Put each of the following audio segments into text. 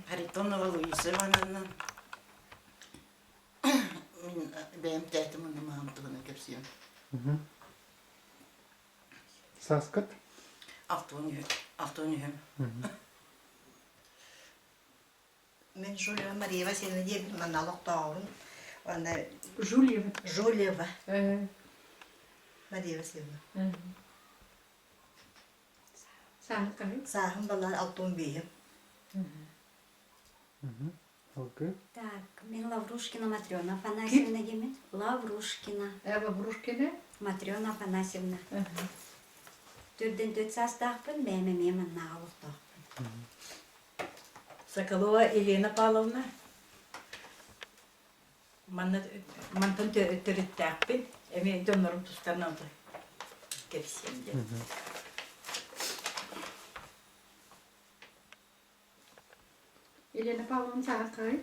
Харитонова Луиза Ивановна. Benim teytimin mamtığını kepsiyim. Saskat? Altınıyım. Men Julia Maria Васильевна Дебина на Лохтаун. Она Жульева. Жулева Мария Васильевна. Сахар. Сахым балар алтын бейім. Окей. Так, мен Лаврушкина Матрена Афанасьевна деме. Лаврушкина Эва Брушкина. Матрена Афанасьевна. Түрден төт састақпын, бәйме мемін нағылықтақпын. Соколова Елена Павловна. Мантон төріттәкпін. Әме донорым тұстан алды. Кепсемде. Елена Павловна Сахар.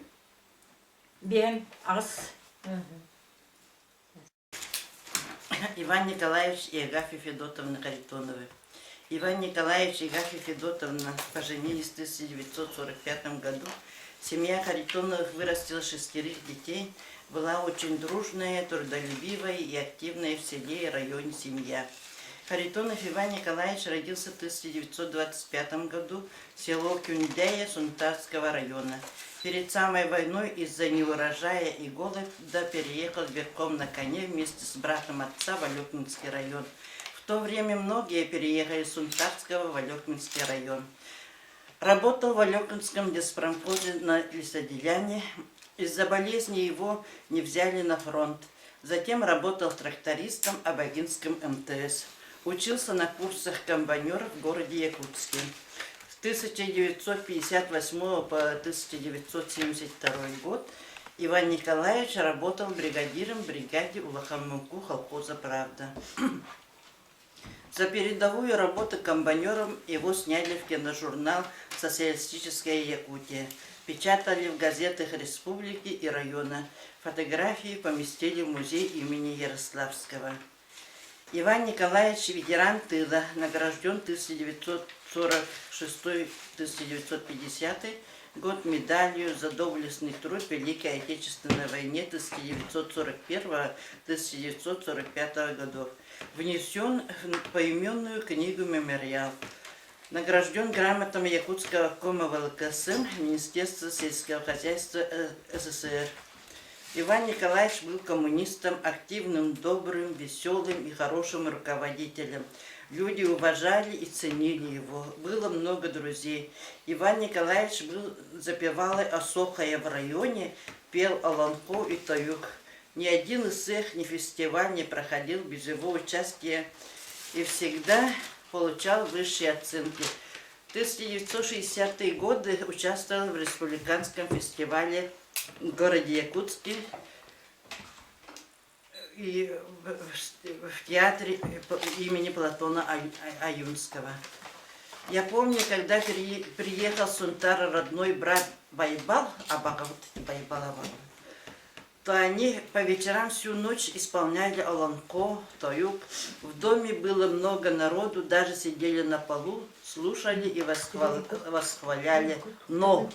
Бен ағыз. Иван Николаевич и Агафья Федотовна Харитоновы. Иван Николаевич и Агафья Федотовна поженились в 1945 году. Семья Харитоновых вырастила 6 детей. Была очень дружная, трудолюбивая и активная в селе и районе семья. Харитонов Иван Николаевич родился в 1925 году в село Кюндяя Сунтарского района. Перед самой войной из-за неурожая и голода переехал верхом на коне вместе с братом отца в Алекминский район. В то время многие переехали с Сунтарского в Алекминский район. Работал в Алекминском леспромхозе на лесоделянии. Из-за болезни его не взяли на фронт. Затем работал трактористом в Абагинском МТС. Учился на курсах комбайнеров в городе Якутске. С 1958 по 1972 год Иван Николаевич работал бригадиром в бригаде Улахамунку колхоза «Правда». За передовую работу комбайнером его сняли в киножурнал «Социалистическая Якутия». Печатали в газетах республики и района. Фотографии поместили в музей имени Ярославского. Иван Николаевич ветеран тыла, награжден 1946-1950 год медалью за доблестный труд в Великой Отечественной войне 1941-1945 годов. Внесен в поименную книгу «Мемориал». Награжден грамотами Якутского кома ВЛКСМ Министерства сельского хозяйства СССР. Иван Николаевич был коммунистом, активным, добрым, веселым и хорошим руководителем. Люди уважали и ценили его. Было много друзей. Иван Николаевич был запевалой Осохая в районе, пел Аланко и Таюк. Ни один из их, ни фестиваль не проходил без его участия и всегда получал высшие оценки. В 1960-е годы участвовал в республиканском фестивале в городе Якутске и в театре имени Платона Аюнского. Я помню, когда приехал с Сунтара родной брат Байбал, то они по вечерам всю ночь исполняли Аланко, Таюк. В доме было много народу, даже сидели на полу, слушали и восхваляли. Но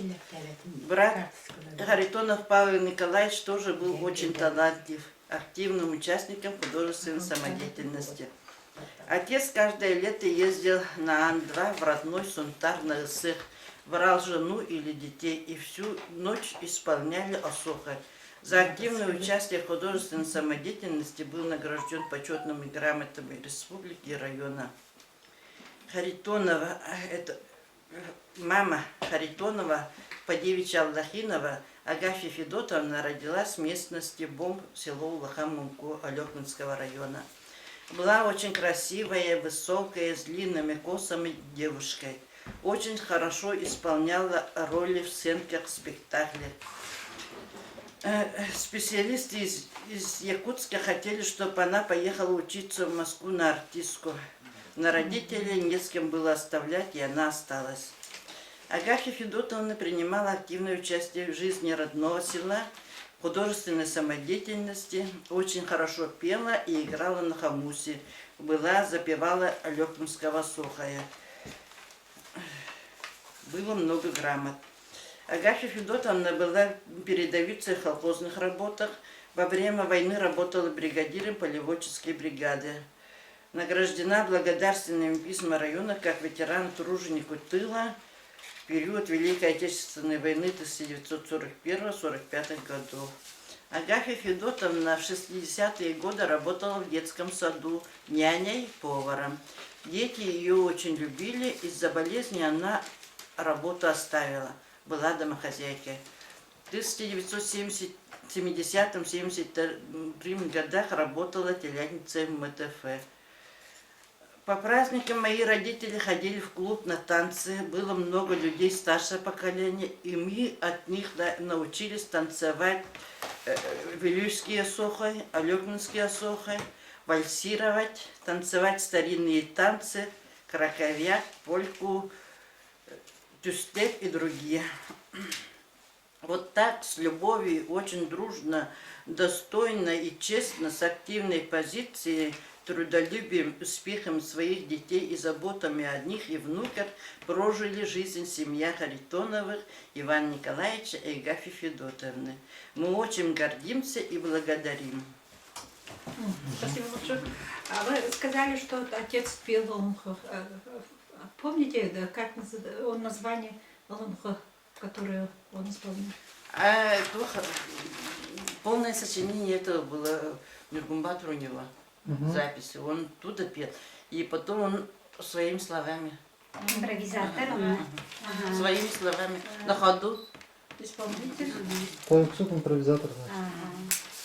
брат Харитонов Павел Николаевич тоже был очень талантлив, активным участником художественной самодеятельности. Отец каждое лето ездил на Ан-2 в родной Сунтар на Исых, брал жену или детей и всю ночь исполняли Осоха. За активное участие в художественной самодеятельности был награжден почетными грамотами республики и района. Харитонова, это мама Харитонова, Падевича Аллахинова, Агафья Федотовна родилась в местности Бомб, село Улахамунку Алекминского района. Была очень красивая, высокая, с длинными косами девушкой. Очень хорошо исполняла роли в сценках спектаклей. Специалисты из Якутска хотели, чтобы она поехала учиться в Москву на артистку. Но родителей не с кем было оставлять, и она осталась. Агафья Федотовна принимала активное участие в жизни родного села, в художественной самодеятельности, очень хорошо пела и играла на хомусе. Запевала Алекминского Сохая. Было много грамот. Агафья Федотовна была передовицей в колхозных работах. Во время войны работала бригадиром полеводческой бригады. Награждена благодарственными письмами района как ветеран-труженику тыла в период Великой Отечественной войны 1941-1945 годов. Агафья Федотовна в 60-е годы работала в детском саду няней, поваром. Дети ее очень любили, из-за болезни она работу оставила, была домохозяйкой. В 1970-73 годах работала телятницей в МТФ. По праздникам мои родители ходили в клуб на танцы, было много людей старшего поколения, и мы от них научились танцевать вилюйские сохи, алёкминские сохи, вальсировать, танцевать старинные танцы, краковяк, польку, тюстеп и другие. Вот так, с любовью, очень дружно, достойно и честно, с активной позицией, трудолюбием, успехом своих детей и заботами о них и внуках прожили жизнь семья Харитоновых Ивана Николаевича и Агафьи Федотовны. Мы очень гордимся и благодарим. Спасибо большое. А вы сказали, что отец пел Олонхо. Помните, да, как он название Олонхо, которое он исполнил? Полное сочинение этого было Нургумбатор у него. Записи. Он туда пел. И потом он своими словами. Импровизатор он. Своими словами. На ходу. Исполнитель? Тоюксук импровизатор, значит.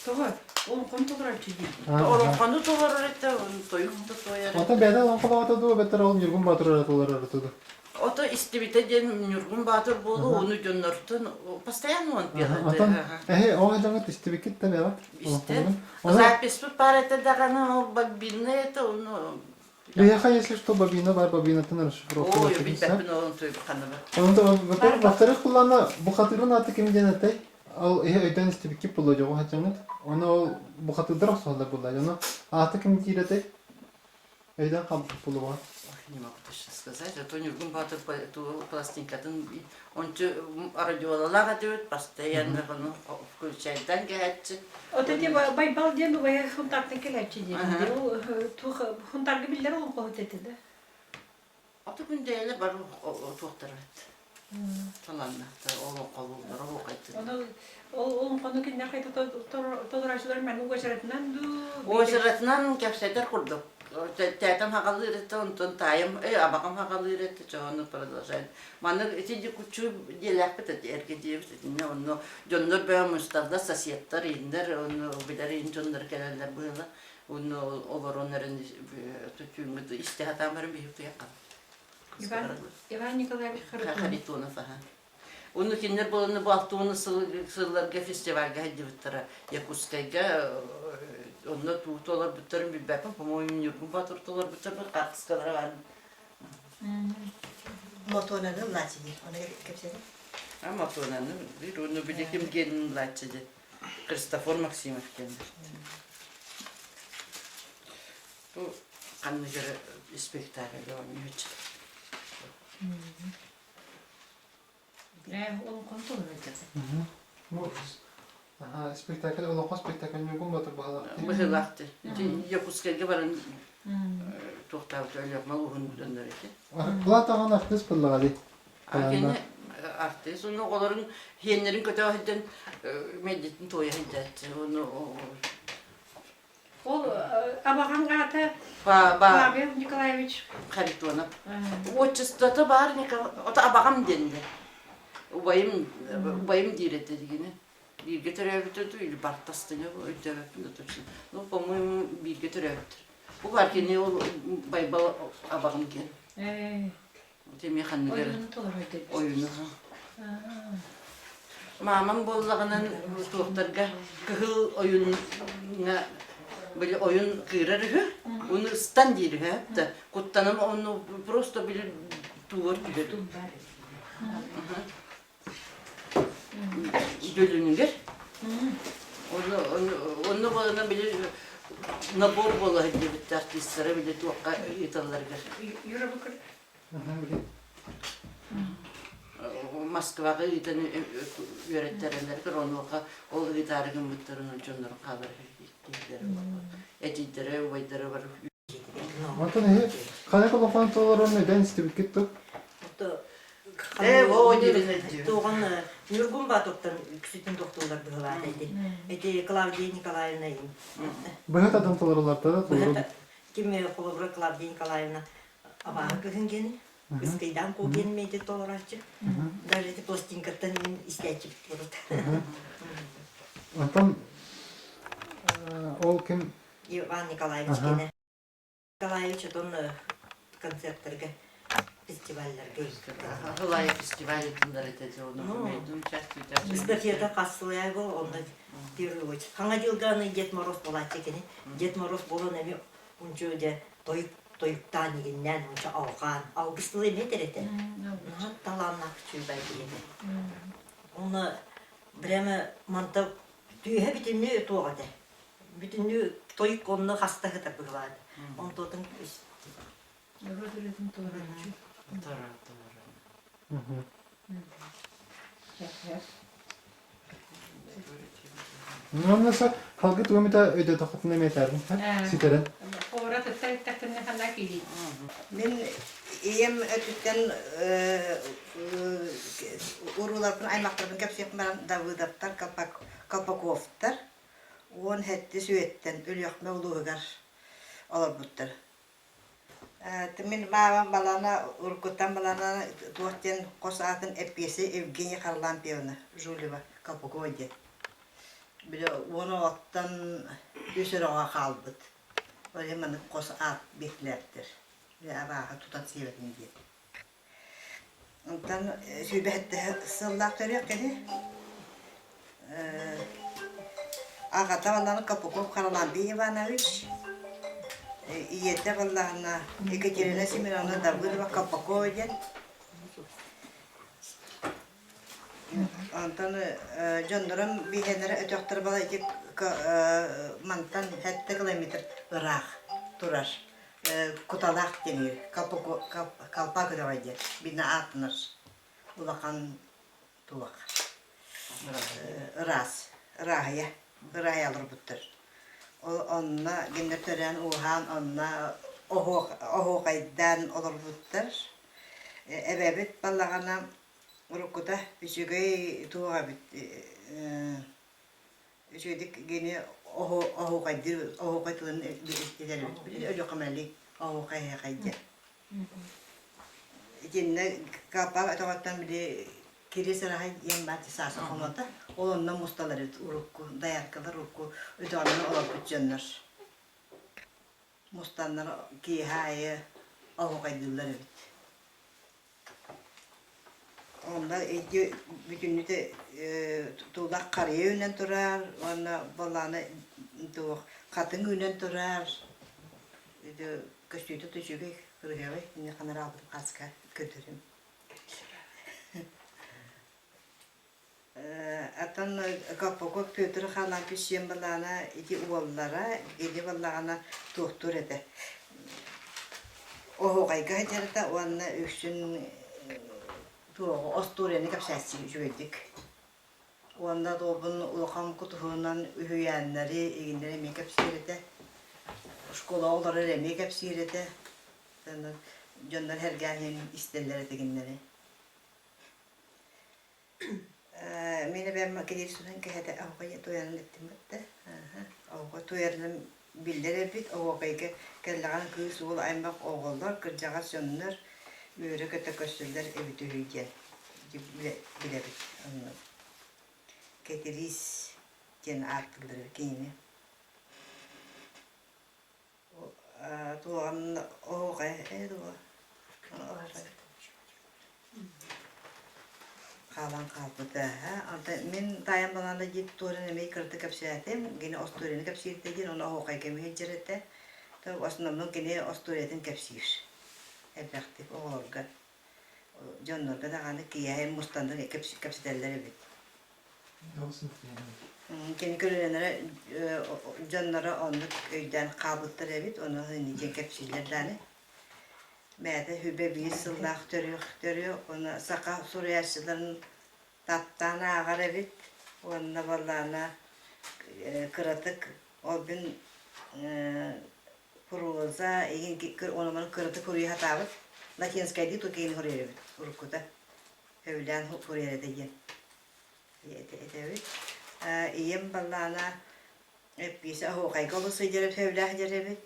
Того, он контура чуди. Олон ходу толар это, тоюкта тояр. Ата бәдә лан кабата ду бетер ол Нургун Батыр аратылар аратыды. Ото истебите ден Нургумбатор болу, onu жоннортун постоянно он пел. Атан о жаңа тистибикет та бәла. Запись тут парата дагана бабинне это он. Бияха, если что, бабина бар, бабина тын расшифровка. Ой, битәпен он той ханaba. Во-вторых, куллана бу хатырын аты кимден атай. Ал өйдән истибикет булды жого хатыңыт. Оны бу хатыдыр салда булды. Аны аты ким диретэй? Өйдән кабып булды. Не могу точно сказать, а то Нургумбатор пластинкатын он радиолалар идет, постоянно включает дангачи. Вот эти байбалден вы контактны келечиди. Тух контакты биллер он кохотети да. А то күндәйле бар тохтарат. Таланна, ол калулар, ол кайтты. Он кону киндер кайта тодорашылар мен угашаратынан ду. Ошаратнан кәпсәтер курдык. Тәтәм хагалыр это он тайым, абакам хагалыр это чоны продолжает. Маны эти кучу деләк бит эрге дип, не он жоннор бә мустарда соседтар индер, он биләр жоннор келәләр була. Он олороннарын төтүмгә истихатамыр бит якын. Иван Николаевич Харитонов. Оны киндер болны балтуны сылларга фестивальгә һәдиптәре. Якутскайга онно тутолар бутырым билбәпем, по-моему, Нургумбатор толар бутырым картскалар. Мотонаны латиди. Оны кепседе. А Матонаны, оны билеким ген латиди. Кристофор Максимов кендер. То канны жере спектакль он үч. он контур это. Спектакль, олоққа спектакль Нургун Батыр бала. Быгылакты. Якутскайга баран тоқтап өлөк малугун дөндөр экен. Платаган артист булгали. Акене артист, оны оларын хеннерин көтөһөдөн медитин тойы хидет. Оны Ол абаган аты Павел Николаевич Харитонов. Отчеството бар, ота абагам денде. Убайым диретти дегене. Бирге төрөбүтү или бартастыны өтөбүтү точно. Ну, по-моему, бирге төрөбүтү. Бу баркене ол байбал абагым кен. Теме ханнылар. Оюну. Мамам боллаганан тоқтарга кыл оюнга били оюн кырарга, уну стан дирга. Куттанам onu просто били туор дирди. Gölününger. Onu bana bile nabor bola hediye bitti artistlere bile tuğka yitarlar gel. Юра Букар. Moskvaga giden öğretmenler onu ol gitarın mutlarının jonları haber ettiler. Ettiler oyları var. Ondan he kanaka lokantaların neden istip gitti? O yerine diyor. Doğan Nurgun Batov'tan küçüktün doktorlardılar dedi. Eti Klavdiya Nikolaevna'yım. Bıhat adam tolarlarda da doğru. Kimi kolubra Klavdiya Nikolaevna abağı kızın Kıskıydan ko gelmeydi tolaracı. Даже пластинкадан isteyecek durdu. Ondan o kim Иван Николаевич gene. Николаевич он концерттерге фестивальлерге gitdi. Halay festivali bunlar etedi onu. Meydum çastı. Эстафета кассылай бол, онда первый очередь. Хаңа жылганы Дед Мороз болат экени. Дед Мороз болон эми унчу де тоюктан егеннен унчу алган. Августылы эме терете. Таланна күчүбай диеди. Оны прямо манта түйе бүтүнү тугады. Бүтүнү тоюк онны хастага тапылады. Он тотун Родилетім тоғырчу. Ondan halkı tuğumita öde takatına meterdim. Siteren. Қора тәттәктәктәне хана кили. Мен ием өтүттен урулардан аймактардан кепсек баран Давыдовтар, Колпаковтар. Он хетти сүйеттен өлөкмө улуугар алар буттар. Мен бабам балана уркуттан балана туаттен косаатын эппеси Евгения Харлампиевна Жулева Колпаковде. Биле оны оттан өсөрөга калбыт. Öyle bana kosa at beklerdir. Ve abağa tutat sevedim diye. Ondan sübette sıllar yok dedi. Ağata vallahi Kapukov Karalambi Ivanoviç. İyette vallahi Ekaterina Semirovna Davıdova Kapukov diye. Ondan canlarım bir henere ötüktür bala iki mantan hatta kilometre ırak turar. Kutalak deniyor. Kalpak davaydı. Bina atınır. Ulakan tulak. Iras. Irahya. Irahya alır buttur. Onunla gender tören uhan onunla oho kaydan olur buttur. Ebebet ballagana Urukkuda üçügey tuğa bit. Üçüdik gene oho kaydır, oho kaytılın ederim. Öyle kamerli oho kaydı. Gene kapak atavaktan bile kiriserahay yembat sasa komata. Onunla mustaları urukku, dayarkalar urukku ödağını alıp bütçenler. Mustanlar ki hayı oho kaydırlar bit. Onda bütünlüğü de tuğlak karıya önen durar, ona balağını katın önen durar. Köştüydü tüçüge kırgıya ne kadar aldım kaska götürüm. Atan kapıko Pötür halan pişen balağına iki oğullara, iki balağına doktor ede. Oho kayga hacırda ona öksün tuğu Asturiya'nı kapsayıcı güvedik. Onda da onun ulakam kutuğundan ühüyenleri, eginleri mekap sirete. Şkola oları mekap sirete. Canlar her gelin isterler eginleri. Mene ben makineyi sunan ki hadi avukaya toyanın ettim de. Avukaya toyanın bildire bit avukaya kelleğen kız oğul aymak oğullar kırcağa sönünür. Böyle kötü köşkler evi tühüyken bilerik. Keteris gene artıkları gene. Tuğan o kaya kalan kaldı da. Men dayan bana da git tuğrun emeği kırdı kapsayatım. Gene Asturiya'nı kapsayırdı. Onu o kaya kemiği cirette. Tabi aslında gene Asturiya'dan kapsayır. Efektif oğulga. Canlarga da kanı kiyahe mustandan kapsiterleri bit. Kendi köylülere canlara onu köyden kabıttır evet, onu nice kapsiterlerden. Mede hübe bir sıldak törüyor, onu saka Suriyaşçıların Tattana ağar evit. Onunla vallana kıratık. O gün kuruza, onun kıratık kuruyu hatabıt. Latinskaydı Türkiye'nin kuruyor evit. Urkuda. Hövlen kuruyor edeyin. Evet. İyim vallana hep bir o kaygılı sıyırıp hövlah evit.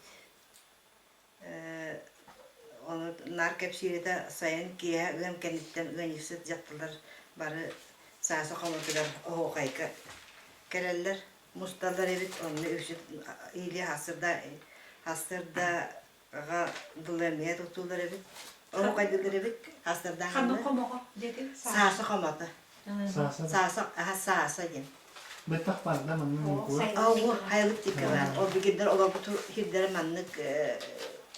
Onu nar kepsiride sayın ki hem kenditten öğrenirsiz yaptılar. Bari sağsa komutular o kayka gelirler. Mustallar evet onu üşüt iyiliği hasırda bulamaya tutulur evet. Onu kaydılar evet hasırdan Hanı komoğa dedi. sağsa komutu. Sağsa. Sağsa yin. Betak var da manın bu. O haylık dikkalar. O bir gider o bu tür hiddere manlık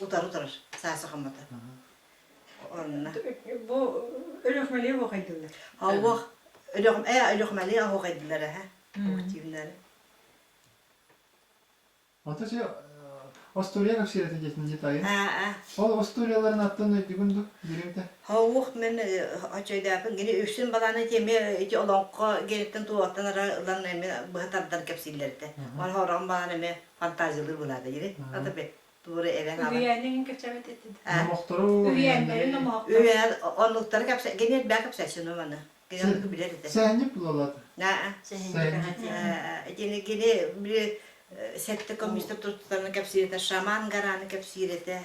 utarır sağsa komutu. Onunla. Bu ölükmeliğe bakaydılar. Hava ölükmeli o kaydılar ha. Aktifleri. Ata şey Avusturya kapsireti geçince tayı. Ha. O Avusturyaların attığını ödüğündü birimde. Hava men açayda yapın gene üstün balana temi ki olanqa gerekten tuğattan aralan eme bu hatardan kapsillerde. Var horan balana me fantaziyalar buladı yeri. Ata be. Doğru even hava. Üyenin keçevet etti. Muhtaru. Üyenin ama Üyen onlukları kapsa gene ben kapsasını bana. Gene onu bilirdi. Sen ne bulaladı? Na. Sen. Gene bir sette komiste tuttuğunu kapsirete şaman garanı kapsirete.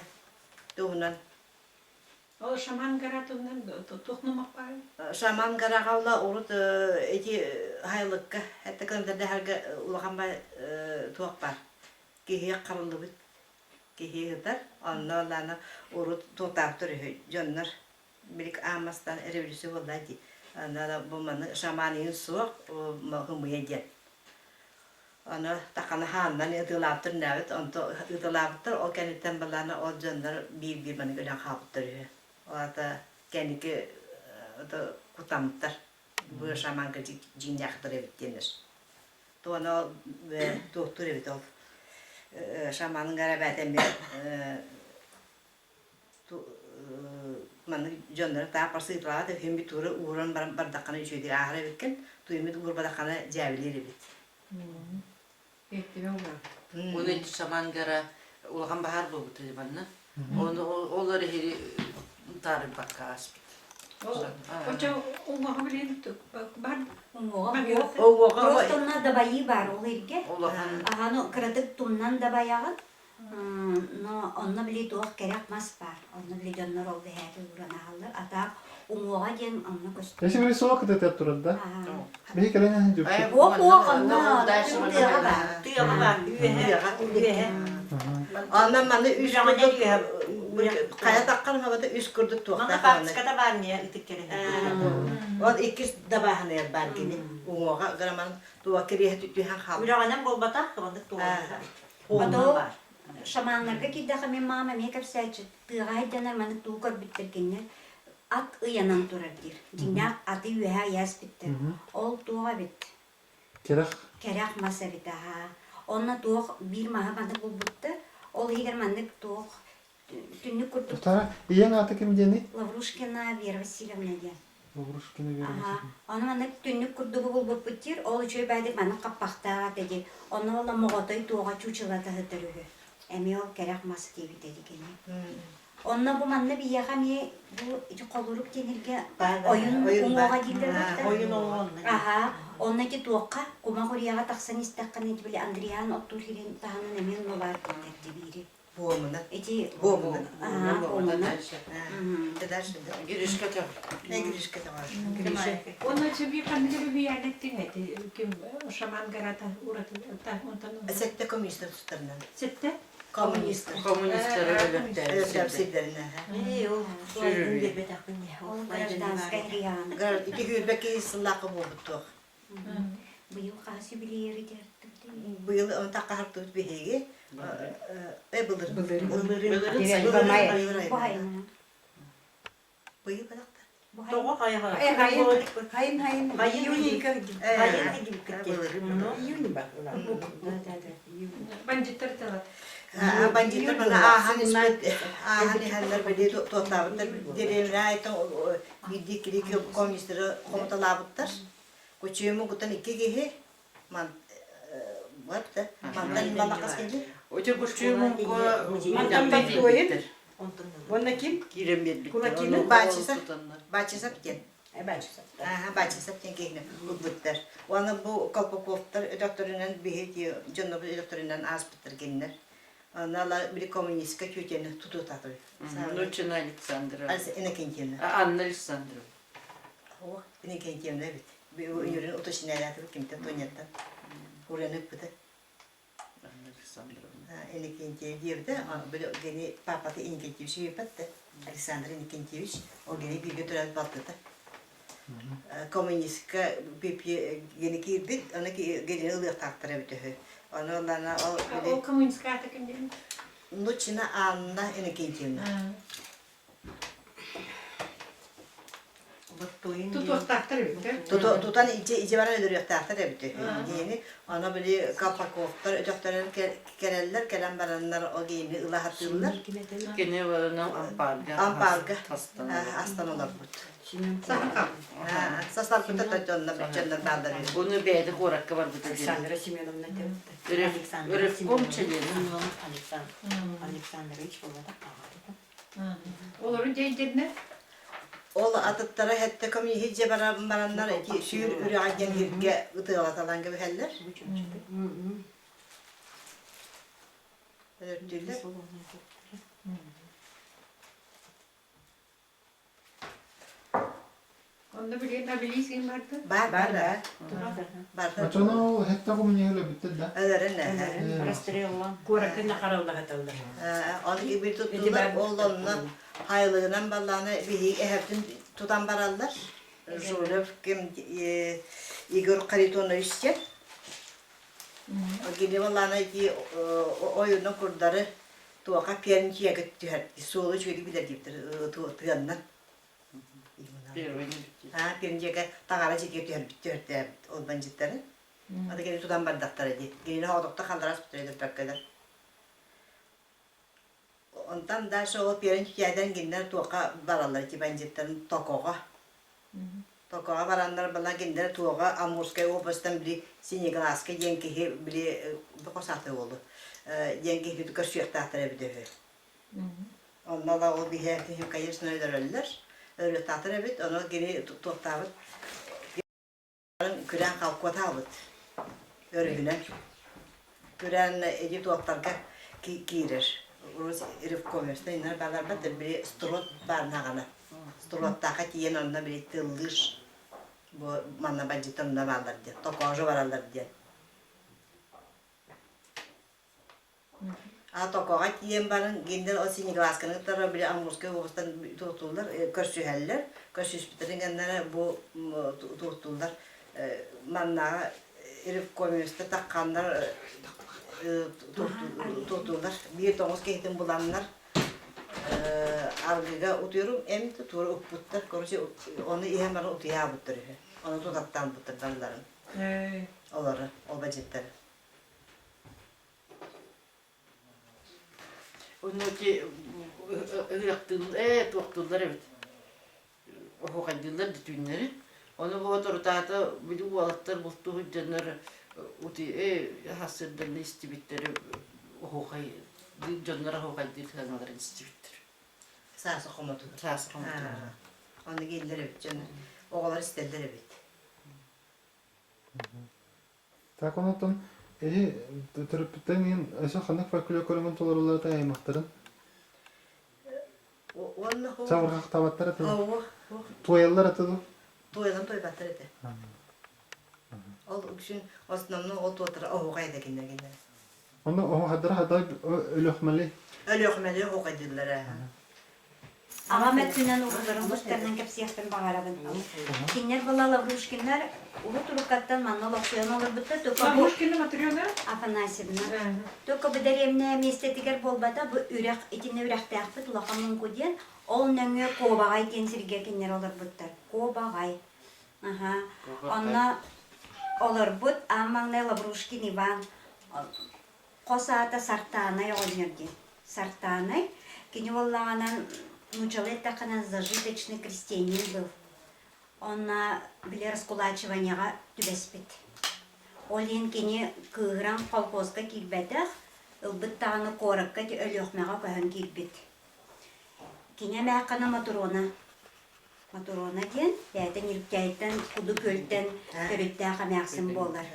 Doğunan. o şaman garatından toxnamak var. Şaman garağavla urut eti haylıkka hatta kanında herge ulağamba tuğak var. Kihiye qarıldı bit. Kihiye hıtar. Onlarla urut tuğtap duruyor. Jonlar bilik amastan revolüsyon oldu. Onlarla bu manı şamanın soğuk hımıya gel. Onu takana handan ıdılaptır nevet. Onu ıdılaptır o kendinden balana o jonlar bir bana gören kapıp duruyor. O da kendiki da kutamtır. Bu şaman gıcı cinyaktır evet denir. Onu ve doktor evet ol. Şamanın garabaten bir manı jonları daha parsıytladı. Hem bir turu uğran bardakana içiydi. Ahire bitken tuyumit uğur bardakana cevlileri bit. Etti ve uğra. Onu eti şamangara ulağan bahar bu tadı bana. Onu onları heri tarif bakka aspit. Hoca umağı bilin var. Просто на дабайы бар ол ерге. Ulağan Аны кырдык тумнан дабаяғын. Но онны биле туақ керек мас бар. Онны биле жоннор ол бәһәті уран ағалар. Атақ умуға ден онны көстü. Eşi biri soğuk kıtet turdu da. Bir kelene yok. Tığımı var. Üye. Ondan bana üç kurduk. Kaya takkan havada üç kurduk tuğak. Mana partiskada var niye itik kere. O iki dabahane yer belki. Uğağa graman tuğak kiriye tütüyen hal. Ürağından bol batak kıvandı tuğan. Ото шаманларга киддаха мен мама мекап сәчи тыга хайданар маны туукар биттергенне ат ыянан турар дир. Динак аты үһә яс биттер. Ол туга бит. Kerek. Керак маса бит аха. Онна туг бир маха маны булбутты. Ол егер маны туг түннүк курдук. Tutara iyen atı kim deni? Лаврушкина Вера Васильевна дия. Vuruşkunu Ага. verir. Оны маны түннүк курдугу булбуттир. Ол үчөй бәдик маны каппактага деди. Оны ола моғотой туга чучылата хытырыгы. Эми ол керак маса дебит дегени. Онна бу манна бияха ми бу колурук денирге oyun умога дилдер. Oyun olmalı. Аха, онна ки туакка кума хорияга таксан истаккан эти биле Андриан оттур хирен таханын эмен нолар дилдерди бири. Boğumuna. Эти Boğumuna. Ага, омуна. Edersin. girişke tabi. Ne girişke de var. Onu тебе kanlığı bir yerlettin etti. Kim şaman garata uğradı. Ondan Sette komünistler tutarından. Sette. Komünistler. Komünistler öyle Evet, temsillerine. İyi o. Oyun gibi takın ya. Ол гражданская Андриан. Gar iki hürbeki sılakı bu tutuk. Быйыл касы биле еридерди. Bu yıl onu takka harptut bir hegi. Bılır. Бу хайна. Bu yıl kadar. Бу хайна. Toğa kaya var. Hayın. Hayın gibi gitti. Banditler tabi. Бандиттер бана ахан испет ахан иханнар били тотабыттар деревне айтын гидди килики коммунисттер комуталабыттар көчөмө гутан икки кеhe ман ватта мандан балакас келди Оте бушчуймун ко Мантан бакуйын. Онтон Онна ким? киремберлик. Кулакины бачыса птен Бачыса. бачыса птен кехне утбуттар оны бу колпаковтар докторунан бихети жонно докторунан аспиттер кеннер Нала били коммунистка кютени тутутатыр. Ночина Александра. Аз инекентени. Анна Александровна. О, инекентени бит. Би юрин утошинелятыр кимте тонетта. Уренеп бит. Анна Александровна. Инекентени дивде, били гени папаты инекентивич випатты. Александр Иннокентьевич, он гени биге турат баттыта. Коммунистка пипи гени кирдик, она гени ылык тактыра битөһө. Она лана О коммунистская так и Ночина Анна Иннокентьевна. Тут вот так да? Тутан иже бара өдөрөк тактыра битөһө. Гени она били Капаковтар өтөктөрөн кереллер, келен бараннар о гени ылахатылар. Gene var amparga. Amparga. Hastane. Hastaneler bud. Сахар. Saslar bud da jonna biçenler baldırıyor. Bunu beyde korakka var bu da. Александра Семеновна Öref komçeli. Александрович болады. Олар дейдерне. Ol atıtlara hette komi hicce baranlar ki şuur ürüğen hirge ıtığlatalan gibi heller. Örtüller. Onda bile nabilisin vardı. Var. Ачоно хетта коммунияле биттер да. Öğren. Расстрелла. Kurakına karalda katıldı. Onu gibi tuttular. Oğlanla haylığından ballarına bir eheftin tutan barallar. Jolov kim Igor Karitonovich. O gibi ballarına ki oyunun kurdarı tuğaka piyancıya götürdüler. Solu çöğü bilir gibdir tuğandan. Первый. Piyancıya tağara çekiyor bitirdi o bancıtları. O da geri tutan bardaklar idi. Gelini havadokta kaldıras bitirdi pekkeler. Ondan da şu piyancıyadan ginler tuğaka barallar ki bancıtların tokoğa. Tokoğa baranlar bala ginler tuğaka Amurskaya obastan biri Siniglaska yenkihi biri bakosatı oldu. Yenkihi karşıyak tahtara bitirdi. Ondan da o bir hafta kayırsına ödürürler. Öyle tahtara bit, onu geri tuğtabıt. Küren kalkıvat albıt. Örgüne. Küren edip tuğaklarga girer. Orası irif komürsünde inler barlar batır. Biri strot barnağına. Strot taqa kiyen onunla biri tıldır. Bu manna bacıtımda barlar diye. Tokoğu bararlar diye. Tokoğa kiyen barın ginder o Siniglaska'nın tarafı biri Amurskaya obastan tuğutullar. Körsüheller. Körsüspitlerin genlere bu tuğutullar. Manna irif komüniste takkanlar tuğutullar. Bir toğuz kehtin bulanlar. Argıga utuyorum. Hem de tuğru upputlar. Koruşu onu ihan bana utuya buttur. Onu tutattan buttur barların. Oları, o bacetleri. Onu ki tuğutullar evet. O kadınlar bütünleri. Onu bu otoritatta bir de balıklar bulduğu canları uti hasırdan istibitleri o kay canlara o kadar kanallar istibitleri. Sağsı komutu. Sağsı komutu. Onu geldiler evet canım. Oğullar istediler evet. Так онотон төрөптөн мен ошо ханак фольклор толоруларда аймактарын Onu o... чабырга табаттар атады. O... Туяллар атады. Toyadan toy battır edi. Ol üçün основном o tuğutları o kayda kinler. Онда о хадара хадай өлөхмәли. Öyle yok mele o kaydılar ha. Ahmet Günen oğulların dostlarından kapsiyaktan bağırabın. Kinler balalı ruşkinler ulu turukattan manol okuyan olur bıtta. Бабушкина Матрёна. Афанасьевна. Только бедеремне местетигер болбата bu ürek itine ürekte akbet ulakamın kudyen ol nöngü kobağay tensirge kinler olur bıttar. Kobağay. Aha. Onna olur but amang ne labruşkin Ivan. Косаата сартанай оңерди. Сартанай. Кини воллағанан нучалет тақанан зажиточный крестьянин был. Он биле раскулачиванияға түбеспет. Олин кини кыгыран колхозга килбетах, ылбыт тағаны коракка өлөкмеға көһөн килбет. Кини мәқана Матрона. Матрона ден, бәйтен иркәйттен, куду көлттен төрүттәға мәқсім болар.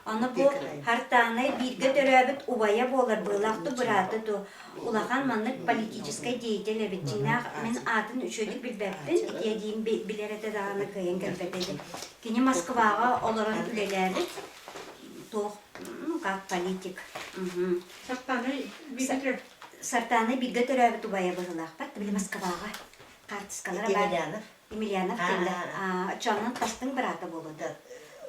Аны бу хартаны бирге төрөбүт убая болар, былақты бұраты ту. Улахан маннык политической деятель битчинах мен атын үшөдік билбеппин, икедейін билереті дағаны кайын кірбетеді. Кені Москваға оларын үлеләбіт, тоқ, как политик. Сартаны бирге төрөбүт убая болалақ бар, білі Москваға. Картыскалары бар. Емельянов тенді. Чонын тастың бұраты болуды.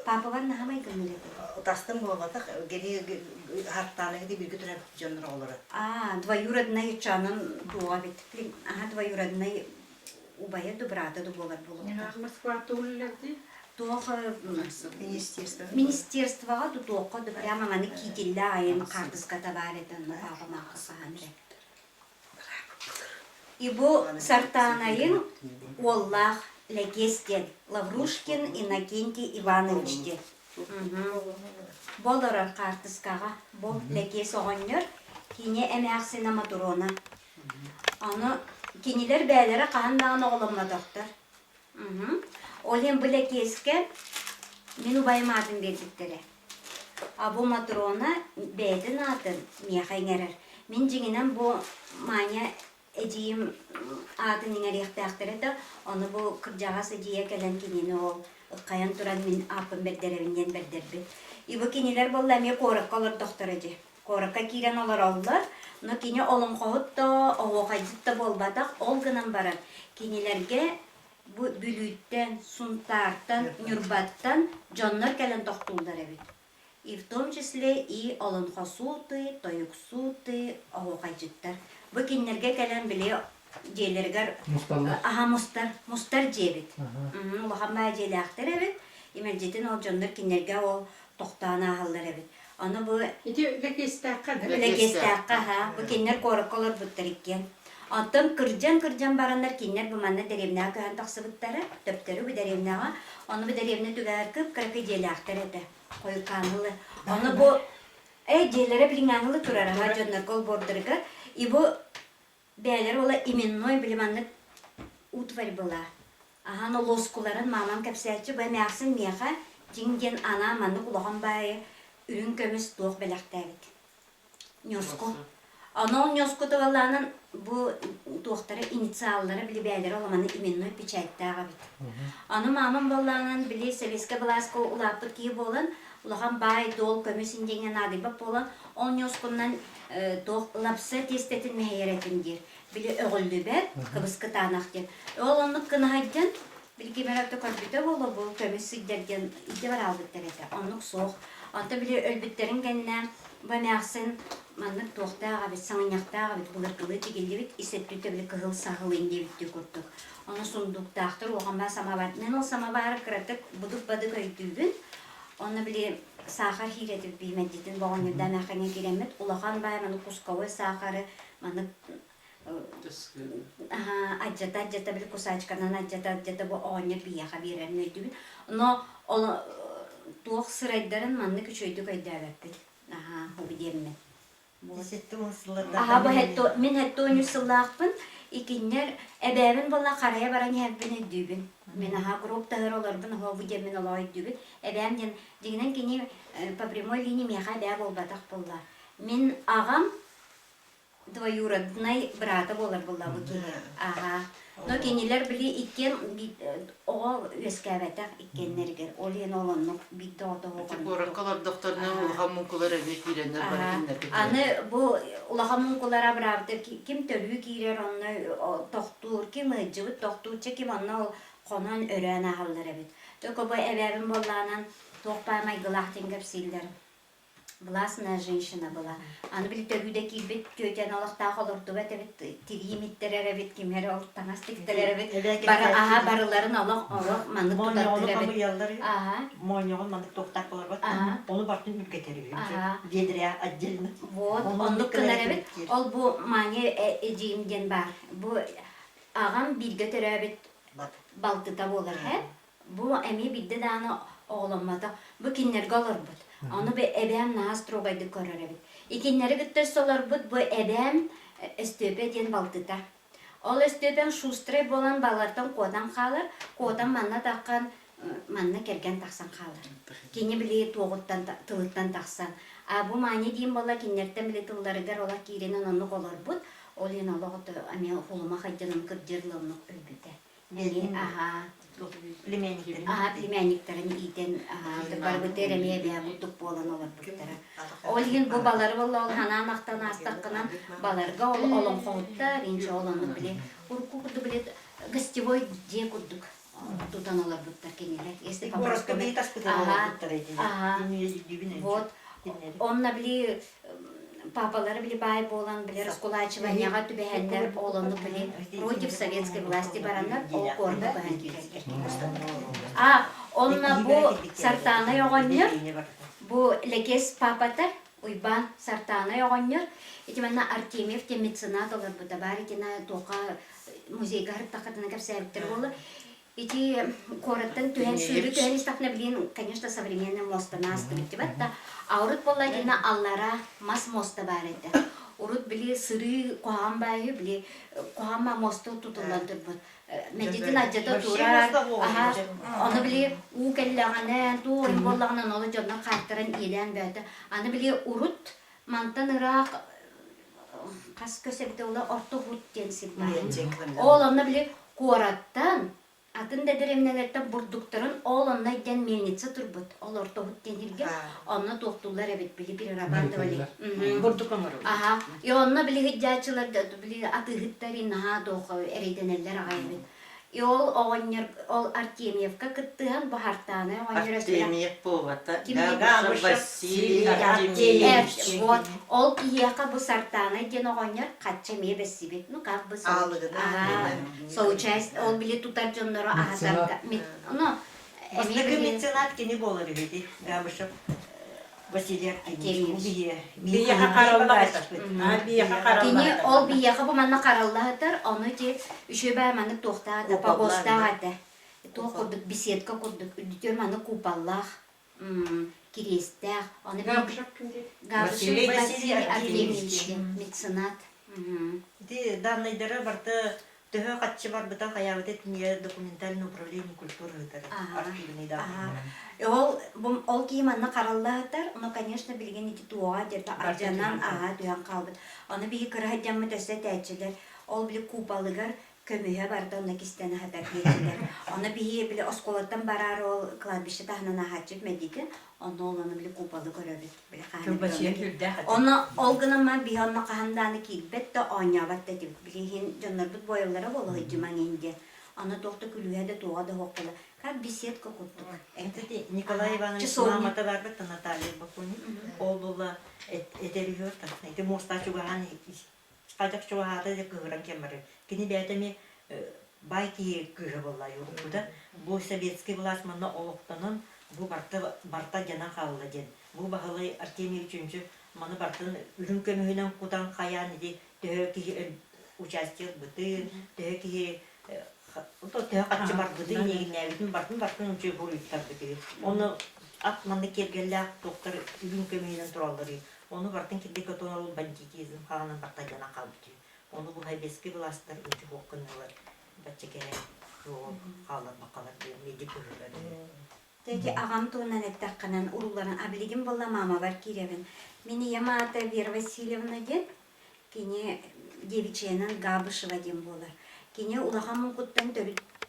Папа бар нағамай гүміледі. Тастың болғатақ, гені хартаны де бірге тұрар жоныр олары. Двоюродный чанын дуа бит. Двоюродный убая дубрата дуболар болу. Москва туллерди. Туох Министерство. министерствоға тутуоққа да прямо маны кителле айын қартыска табаретен ағымаққа сағанре. И бу сартанайын Оллах Легестен Лаврушкин Иннокентий Иванович де. Боларар қартыскаға бұл Легес оғыннер кене әмәқсіне Матрона. Аны кенелер бәлері қағандағын оғылымна доқтар. Олен бұл Легеске мен убайым атын бердіктері. Абу Матрона бәйдің атын мияқайнерер. Мен жеңінен бұл мания эдиим атын еңеректәқтері да, оны бұл кыржағасы дия кәлен кенені ол қаян тұран мен апын бердеревінден бердербі. Ибі кенелер бұл әме қорыққа олар доқтары де. Қорыққа кейрен олар олар, но кене олың қоғыт да, оғайдыт да болбадақ, ол гынан барар. Кенелерге бұл бүлүйттен, сунтартан, нүрбаттан жоннар кәлен тоқтулдар әбет. И в том числе и олың қосуты, тойықсуты, оғайдыттар. Бұл кенлерге кәлен біле дейлергер... Мусталар. Мустар жебет. Улахан бәе дейлі ақтар әбет. Емелдетін ол жондар кенлерге ол тоқтағына ағалдар әбет. Оны бұл... Иди Легестаққа. Легестаққа, бұл кенлер қорық олар бұттар еккен. Антым кыржан барандар кенлер бұл манна дәревнәға көхен тақсы бұттары, төптері бұл дәревнәға. Оны бұл дәревні түгәр күп, кіркі дейлі ақтар әді. Қойы қаңылы. Оны бұл... Дейлері білің аңылы тұрар, жондар қол бордырға. И бу бәлер ола именной билиманны утварь была. Но лоскуларын мамам кәпсәтчі бай мәқсін меға жинген ана манны құлаған бай үрін көміс тоқ бәләқтәвік. Нёску. Ол нёску таваланын бу тоқтары инициаллары білі бәлер ола манны именной печаттаға бит. Аны мамам боланын білі Советска Баласко улаппыт кейі болын, улаған бай дол көмісін деген адыбап болын, ол нёскуннан тоқ лапсы тестетін мәйеретіндер. Білі өғілді бәр, қыбысқы танақ ден. Ол онлық қынағайден, білі кемеракты көрбіті болы бұл көміс сүйдерген иде бар албыттар еті. Онлық соқ. Онта білі өлбіттерін кәніне бәмәқсын манлық тоқтаға бет, саңыняқтаға бет, бұлырқылы тегелі бет, есеттүйті білі қығыл сағылын дебітті көрдік. Оны сұндықтақтыр, оған ба самабар. Мен ол самабары қыратық бұдық бадық өйтігін. Оны біле сахар хиретіп беймәдетін болған ерді мәқіне керемет. Улахан бай маны кусковой сахары, маны аджата білі кусачканан аджата бұл оғанер бияға берерін өйдібін. Но туық сырайдарын маны күшөйді көйді әбәппін. Хобидеммен. Мен хәтті ойны сыллақпын, икеннер әбәбін бола қарая баран әббін өйдібін. Мен групп тағыр оларбын, хобидеммен ола өйдібін. Әбәбін дегенен кені по прямой линии меха бәб олбатақ болла. Мен ағам двоюродный брата болар болла бұл кені. Но кенелер білі иккен оғал өскәбәтақ иккеннергер. Ол ен олынның бейді оты оған. Қораққалар доқтарынан ұлған мұнқылар әбет үйренер бар кенлер. Аны бұл ұлған мұнқылара бірабды кем төлі кейрер оны тоқтур, кем ұджыбыт тоқтур, кем оны қонан өрән ағалдар әбет. Төкі бұл әбәбін болланан тоқпаймай ғылақтен көпсейлдер. Властная женщина была. Аны білі төгүйді кейбет көйтен олықтағы олырды бәт әбет, тиргеметтер әрәбет, кемер олықтаңас тектер әрәбет. Барыларын олық маңдық тұтаттыр әбет. Мойнығын маңдық тоқтақ болар бат. Onu baktın ülkeleri. Ага. Gedire отдельно. Вот, Onu оннук кылар кынарабит, эбит. ол бу мане эжиимден бар. Бу агам бирге төрөбит балтыта болар, хэ? Бу эми бидде даны оğlamada. Bu kinlerge olarbut. Onu be ebem nahas trogaydı körörebit. İkinleri gitter solarbut bu ebem estöpe diyen baltıta. Ol estöpen şustre bolan balardan kodan kalır. Kodan manna takkan manna kergen taksan kalır. Kini bile toğuttan tılıttan taksan. Bu mani diyeyim bola kinlerden bile tılları gar ola kirenen onu olarbut. Olin Allah'ta amel huluma haydanın kırcırlığını ölbüte. Gelin. Aha. Племянниктерин. Ага, племянниктарын итен бар бөтер эме бия бутук болан олар буттара. Ол ген бу балар болла ол хана мактан астаккынан баларга ол олон хоуттар, инче олонну биле. Урку курду биле гостевой де курдук. Тутан олар буттар кенелер. Если Городка по-простому. бейтас Ага, кытары. ага. Вот. Онна биле папалары биле бай болан биле раскулачиванияга түбәһәннәр олонну биле против советской власти бараннар ол корда бәһән кирәк. Онна бу сартана ягоннер, бу лекес папата уйбан сартана ягоннер. Итиманна Артемьев те меценат олар бу табар итина тока музейга харып такатына кепсәбиттер болу. Ити кораттан түһән сүрү түһән истакна билен, конечно, современный моста настырып дибат да. Аурут болла дина аллара мас моста бар эте. Урут били сыры куам байы били куама мосту тутуландыр бу. Медитин аджата турар. Ага. Аны били у келлагана ту боллагынан олы жонна кайтырын илен бәді. Аны били урут мантан ырак кас көсебите ола орто хут денсип бар. Ол аны били кораттан атын дедеремнелерден бурдуктарын ол онна иден мельница турбут. Ол орто хут денирге онна тоқтулар эбит били бир рабанды били. Бурдук аңыру. Ага. И онна били хиджачылар били атыгыттары наха доғы эрейденелер агайбит. И ол оғаннер, ол Артемьевка кыттыған бахартаны оғаннер өстірі. Артемьев повата, Кимден? Габышев Василий Артемьевич. Вот, ол кияқа бұ сартаны ден оғаннер қатча ме бәсібет. Ну, как бы соучасть, ол біле тутар жонлары ағатарда. Ну, Остаки меценат кини болар эбит. Габышев Василий Артемьевич. Бияха караллахатар. Бияха Кини караллахатар. ол бияқа бұ манна қараллахатар, оны те үші бәй маны тоқтағады, пагостағады. Тоқ құрдық, беседка құрдық, үдітер маны купаллах, керестәқ. Оны Габышев кімде? Габышев Василий Василий Артемьевич, меценат. Ди данныйдары барты төһө катчы бар быта хаябыты тинье документальное управление культуры гытары. Архивный да. Ол кийим анна қараллахатар, оны, конечно, білген ити туға дерді аржанан аға түйен қалбыт. Оны бігі кырға жамы төсі тәтчілер, ол білі купалыгар көмүйе барды, оны кистені хатар кетчілер. Оны бігі білі осколаттан барар ол кладбище тахынан ағачып мәдейді, оны білі купалы көрөбіт. Күлбасия күлдә хатар. Оны олгынама бігі оны қағанданы кейбет де ойнабат дәді. Білі хен жонлар бұд бойылары болу ғыджыман енде. Оны тоқты күлуе де туға да хоқпылы. Как беседка куттук. Это Николай Иванович Часовник. мамата бар бит Наталья Бакуни. Ол була эдерүр та. Эти моста чуган кадак чугада де кыран кемер. Кини бәтеме байки кыры була юрда. Бу советский власть мана олоктанын бу барта жана халла ден. Бу багылы Артемий үчүнчү маны бартын үрүн көмүнөн кудан каян ди төһө участие бытын төһө Ото тәһә катчы бар бу дин нәбитин бартын үчү буруйттар бити. Оны атманды кергелләр доктор үгүн көмөйнән туралдыры. Оны бартын кирдек отонол бандитизм ханын барта жана калды. Оны бу хайбески власттар үчү хоккынлар. Бачкере жол халар бакалар медик көрүлөр. Теги ағам туынан әттаққанан уруларын аблигин болла мама бар киревен. Мені Ямата Вера Васильевна ден, кене девиченен Габышева ден болар. Кене улағамын құттан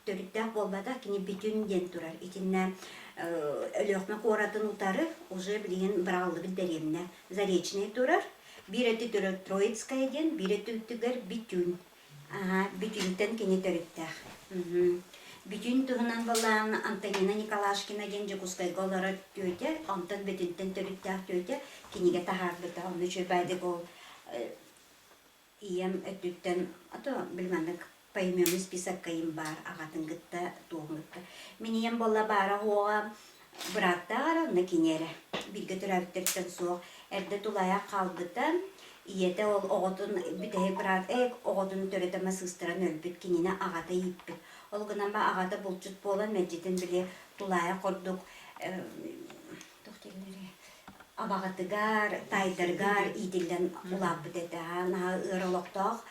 төріттәк болбада, кене бүтін ден тұрар. Итінне өліқме қоратын ұтары, уже білген бірағылы білдеремне. Заречный тұрар. Bir ötü тұрар Троицкая ден, bir ötü үттігер бүтін. Бүтінтен кене төріттәк. Bütün tuğunan balan Antonina Nikolaşkina genci kuskay golara tüyde, ondan bütünden törüttəq tüyde, kinige taharlıda, onu çöpəydik o iyem ötükten, ato bilmendik, payımımız pisak kayım bar, ağatın gıtta, tuğun gıtta. Min iyem bolla bara hoğa, быраттар онна кинере. Бирге төрәбиттерден суох. Эрде тулая калбытан, иете ол оғотун битеһи брат оғотун төрөтөмө сыстыран өлбүт кинине агата ийиппит. Ол гынан ба агата булчут болан мәҗитен биле тулая кордук. Абагатыгар, тайдыргар идилден улаппыт эте. Наһа ырылоктоох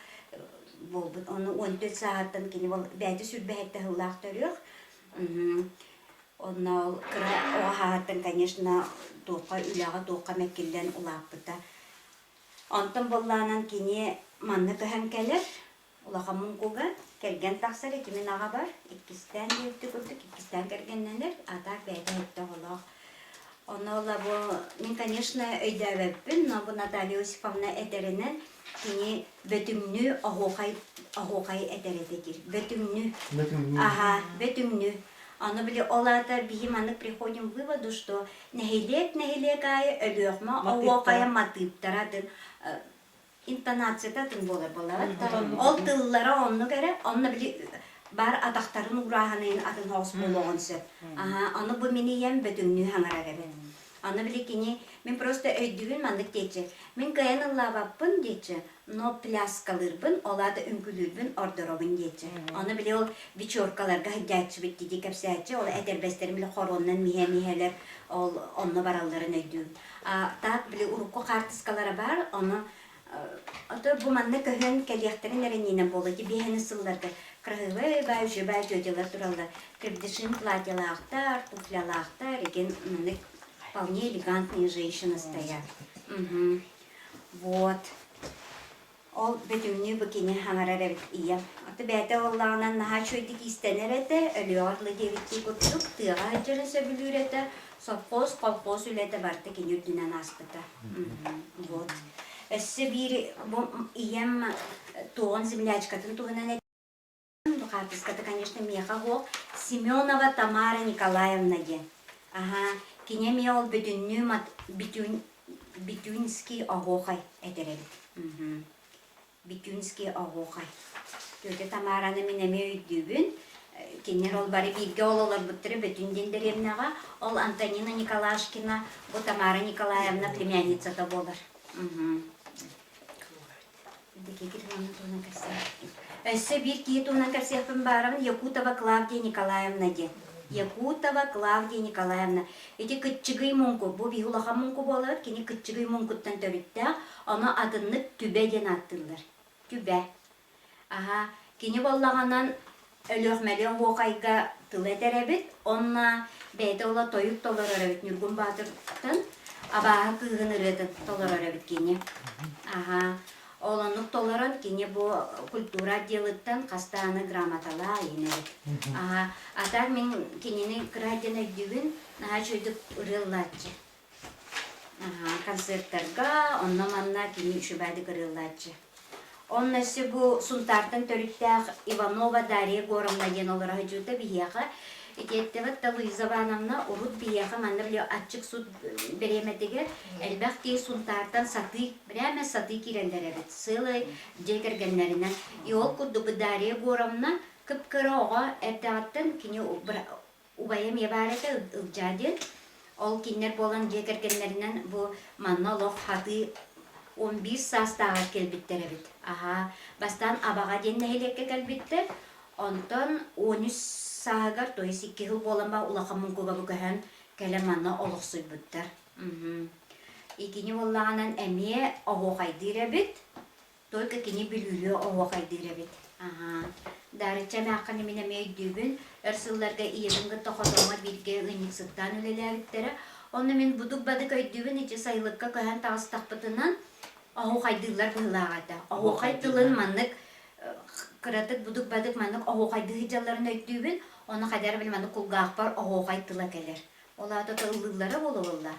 болбут. Оны 14 сааттан кини бол бәйти сүрбәһетте хыллаах төрүөх. Онна ол кыра оғаһааттан, конечно, туққа үләға туққа мәккелден улаппыта. Онтон боллаанан кини манны көһән келер. Улаха муңкуга келген тахсар екемен аға бар. 2-тен дейіпті көрдік, 2-тен кергенненер. Атақ бәйті өтті олақ. Оны ола бұл, мен, конечно, өйдәвәппін, но бұл Наталья Осиповна әтерінен кини бөтімні ағуқай әтеретекер. Бөтімні. Ага, бөтімні. Оны біле олата бігім анық приходим к выводу, что нәхелек ай өліғма ағуқая матыптарадын. Интонацияда тын болар. Ол тыллара онны кәрі, онны біле бар атақтарын урағанайын атын хоғыс болуғынсы. Оны бұл мені ем бөтімні хаңара кәрі. Оны біле кені, мен просто өйдігін мандық дейчі. Мен кайын ұллаваппын дейчі, но пляскалырбын, олады үңкілірбін, ордоробын дейчі. Оны біле ол вечеркаларға хыдячы бітті де кәпсәтчі, ол әдербәстерін біле хороннан михе-михелер, онны бараларын өйдігін. Так біле урукку қартыскалары бар, оны bu manna köhön keliyakların erenine boladı. Biheni sıllardı. Krahıvay, bayışı, bayıcılar duraldı. Крепдышин платьялахтар, туфлялахтар, еген вполне элегантные женщины стоят. Вот. Ол бөтімні бүкені хаңарар ия. Аты бәті олағынан наға чөйдік истенер әті, өліғарлы девітті күттік, тыға жыры сөбілір әті, совхоз, колхоз үлеті барды кен үрдінен аспыта. Вот. Өссі бір ием туғын землячкатын туғынан әті. Бұқартыскаты, конечно, меха ғоқ. Семенова Тамара Николаевна де. Кене ме ол бүтінні битюнский ағоқай әтерелі. Битюнский ағоқай. Төте Тамараны менеме өйдігін. Кенер ол бары бірге олалар бұттыры бүтіндендер емнаға. Ол Антонина Николашкина, бұл Тамара Николаевна племянницата болар. Өсі бір кейт онан кәрсепін барымын Якутова Клавдия Николаевна де. Якутова Клавдия Николаевна. Эти кытчыгый мунку, бу бихулаха мунку болар, кені кытчыгый мункуттан төрітті, оны адынны түбәден аттылар. Түбә. Кені боллағанан өліғмәлі оғайға тыл әтәрәбіт, онна бәйті ола тойып толар әрәбіт, Нүргін Батыртан, абаға күйгін ұретін толар әрәбіт кені. Оланық толарын кені бұл культура делыттан қастағаны грамотала енерік. Атар мен кенені краден өйдігін наға чөйдік ұрыллатчы. Концерттарға, онна манна кені үшібәдік ұрыллатчы. Оннасы бұл сұнтартын төріттәқ Иванова Дарья Горовна ден оларға жүті бейеға. Икеттеватта Луиза Вановна урут бияха манна биле ачык суд береметеге элбәхти сунтартан саты, прямо саты кирендеребет. Сылы декергеннәренә. И ол курду Дарья Горовна кыпкырога эртәттен кине убаем ябарәте ылҗады. Ол киннәр болан декергеннәреннән бу манна лох хаты 11 састага келбиттеребет. Бастан абага денне хелекке келбиттер. Онтон 13 сағар, то есть 2 жыл боланба улақа мұңкуға бүкәһән кәлеманна олықсый бүттір. Икені болағанан әме оғуқайдыр әбет, только кені білілі оғуқайдыр әбет. Дарыча мәққаны мен әме өйдігін, әрсылларға иемінгі тоқадыңа бірге ғынықсыттан өлелі әбеттері. Оны мен бұдық бадық өйдігін ече сайлыққа көһән тағыстақпытынан оғуқайдырлар бұлағады. Оғуқайдылын маннық кыратык будук бадык маннык оғуқайды хиджаларын өйттүүбүн, оны қадар білманды кулгаақ бар оғуқай тыла келер. Олады тылылылары болуылла.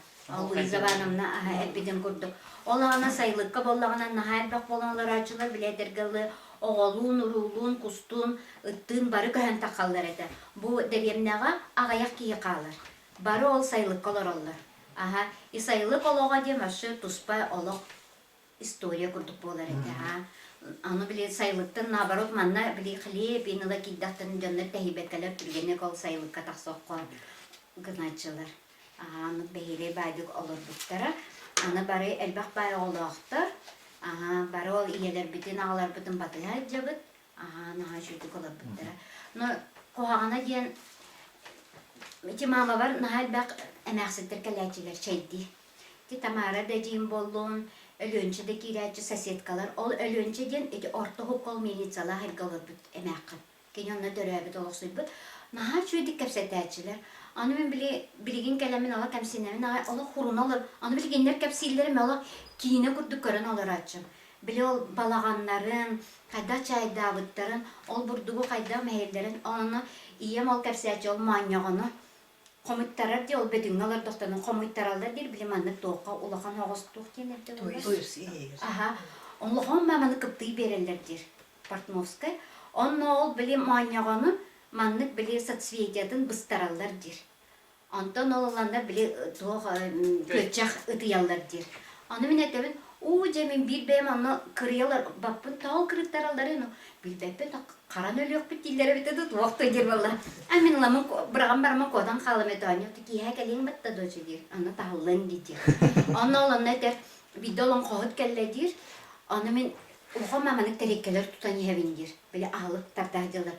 Луиза Вановна әппеден көрдік. Олағына сайлыққа болағына нағайр бақ боланлар ачылар біледергілі оғалуын, ұрулуын, кустуын, ыттын бары көһән тақалар әді. Бұ дәбемнаға ағаяқ кейі қалар. Бары ол сайлыққа олар олар. И сайлық олуға демашы туспай олық история көрдік болар әді. Аны біле сайлыктан, наоборот, манна біле хлеб, еніла кейдақтан жонны тәхибеккелер түргені кол сайлыққа тақсоқ қол. гыначылар. Аны бейре байдык олар буттара. Аны бары элбак бай олақтар. Бары ол иелер битин ağlar бутын батыга жабыт. Наха шүйтік олар буттара. Но қоғағана ден Ити мама бар, наха элбак эмәқсеттер кәләчилер чәйді. Ти Тамара да дейін болуын, өлөнчі де кирәчі соседкалар. Ол өлөнчі ден орта хукол милицала хәргалар бұд эмәққын. Кен онна дөрәбіт олықсый бұд. Наха шүйтік кәпсәтәчілер. Аны мен білген кәләмін ала кәмсенәмін ала хурун алыр. Аны білгендер кәпсейлерім ала кейіне күрді көрін алыр атшым. Біле ол балағанларын, қайда чайда бұттарын, ол бұрдығы қайда мәйелдерін, оны ием ол кәпсәтчі ол маньяғыны. Комуттарар ди ол бедин алар доктанын комуттаралар дир билеманны тоққа улахан огос тоқ денерде олар. Туйс иер. Онлохон маманы кыпты берелер дир. Портновская. Онно ол биле маньяганы маннык биле соцветиятын быстаралар дир. Антон олаландар биле тоқ көчақ ытыялар дир. Аны мен әтебін, жемин бир бәм аны кырыялар, баппын тау кырыттаралар ені. Бир бәппен қаран өліок бит дилері бітеді тоқтай дир болла. Мен ламын бірған бармын кодан қалым еті аны. Кия кәлең бітті дойшы дир. Аны тағылын дир. Аны олан әтер бидолын қоғыт кәлі дир. Аны мен оған маманың тәреккелер тұтан ебін дир. Біле ағылық тардағдылар.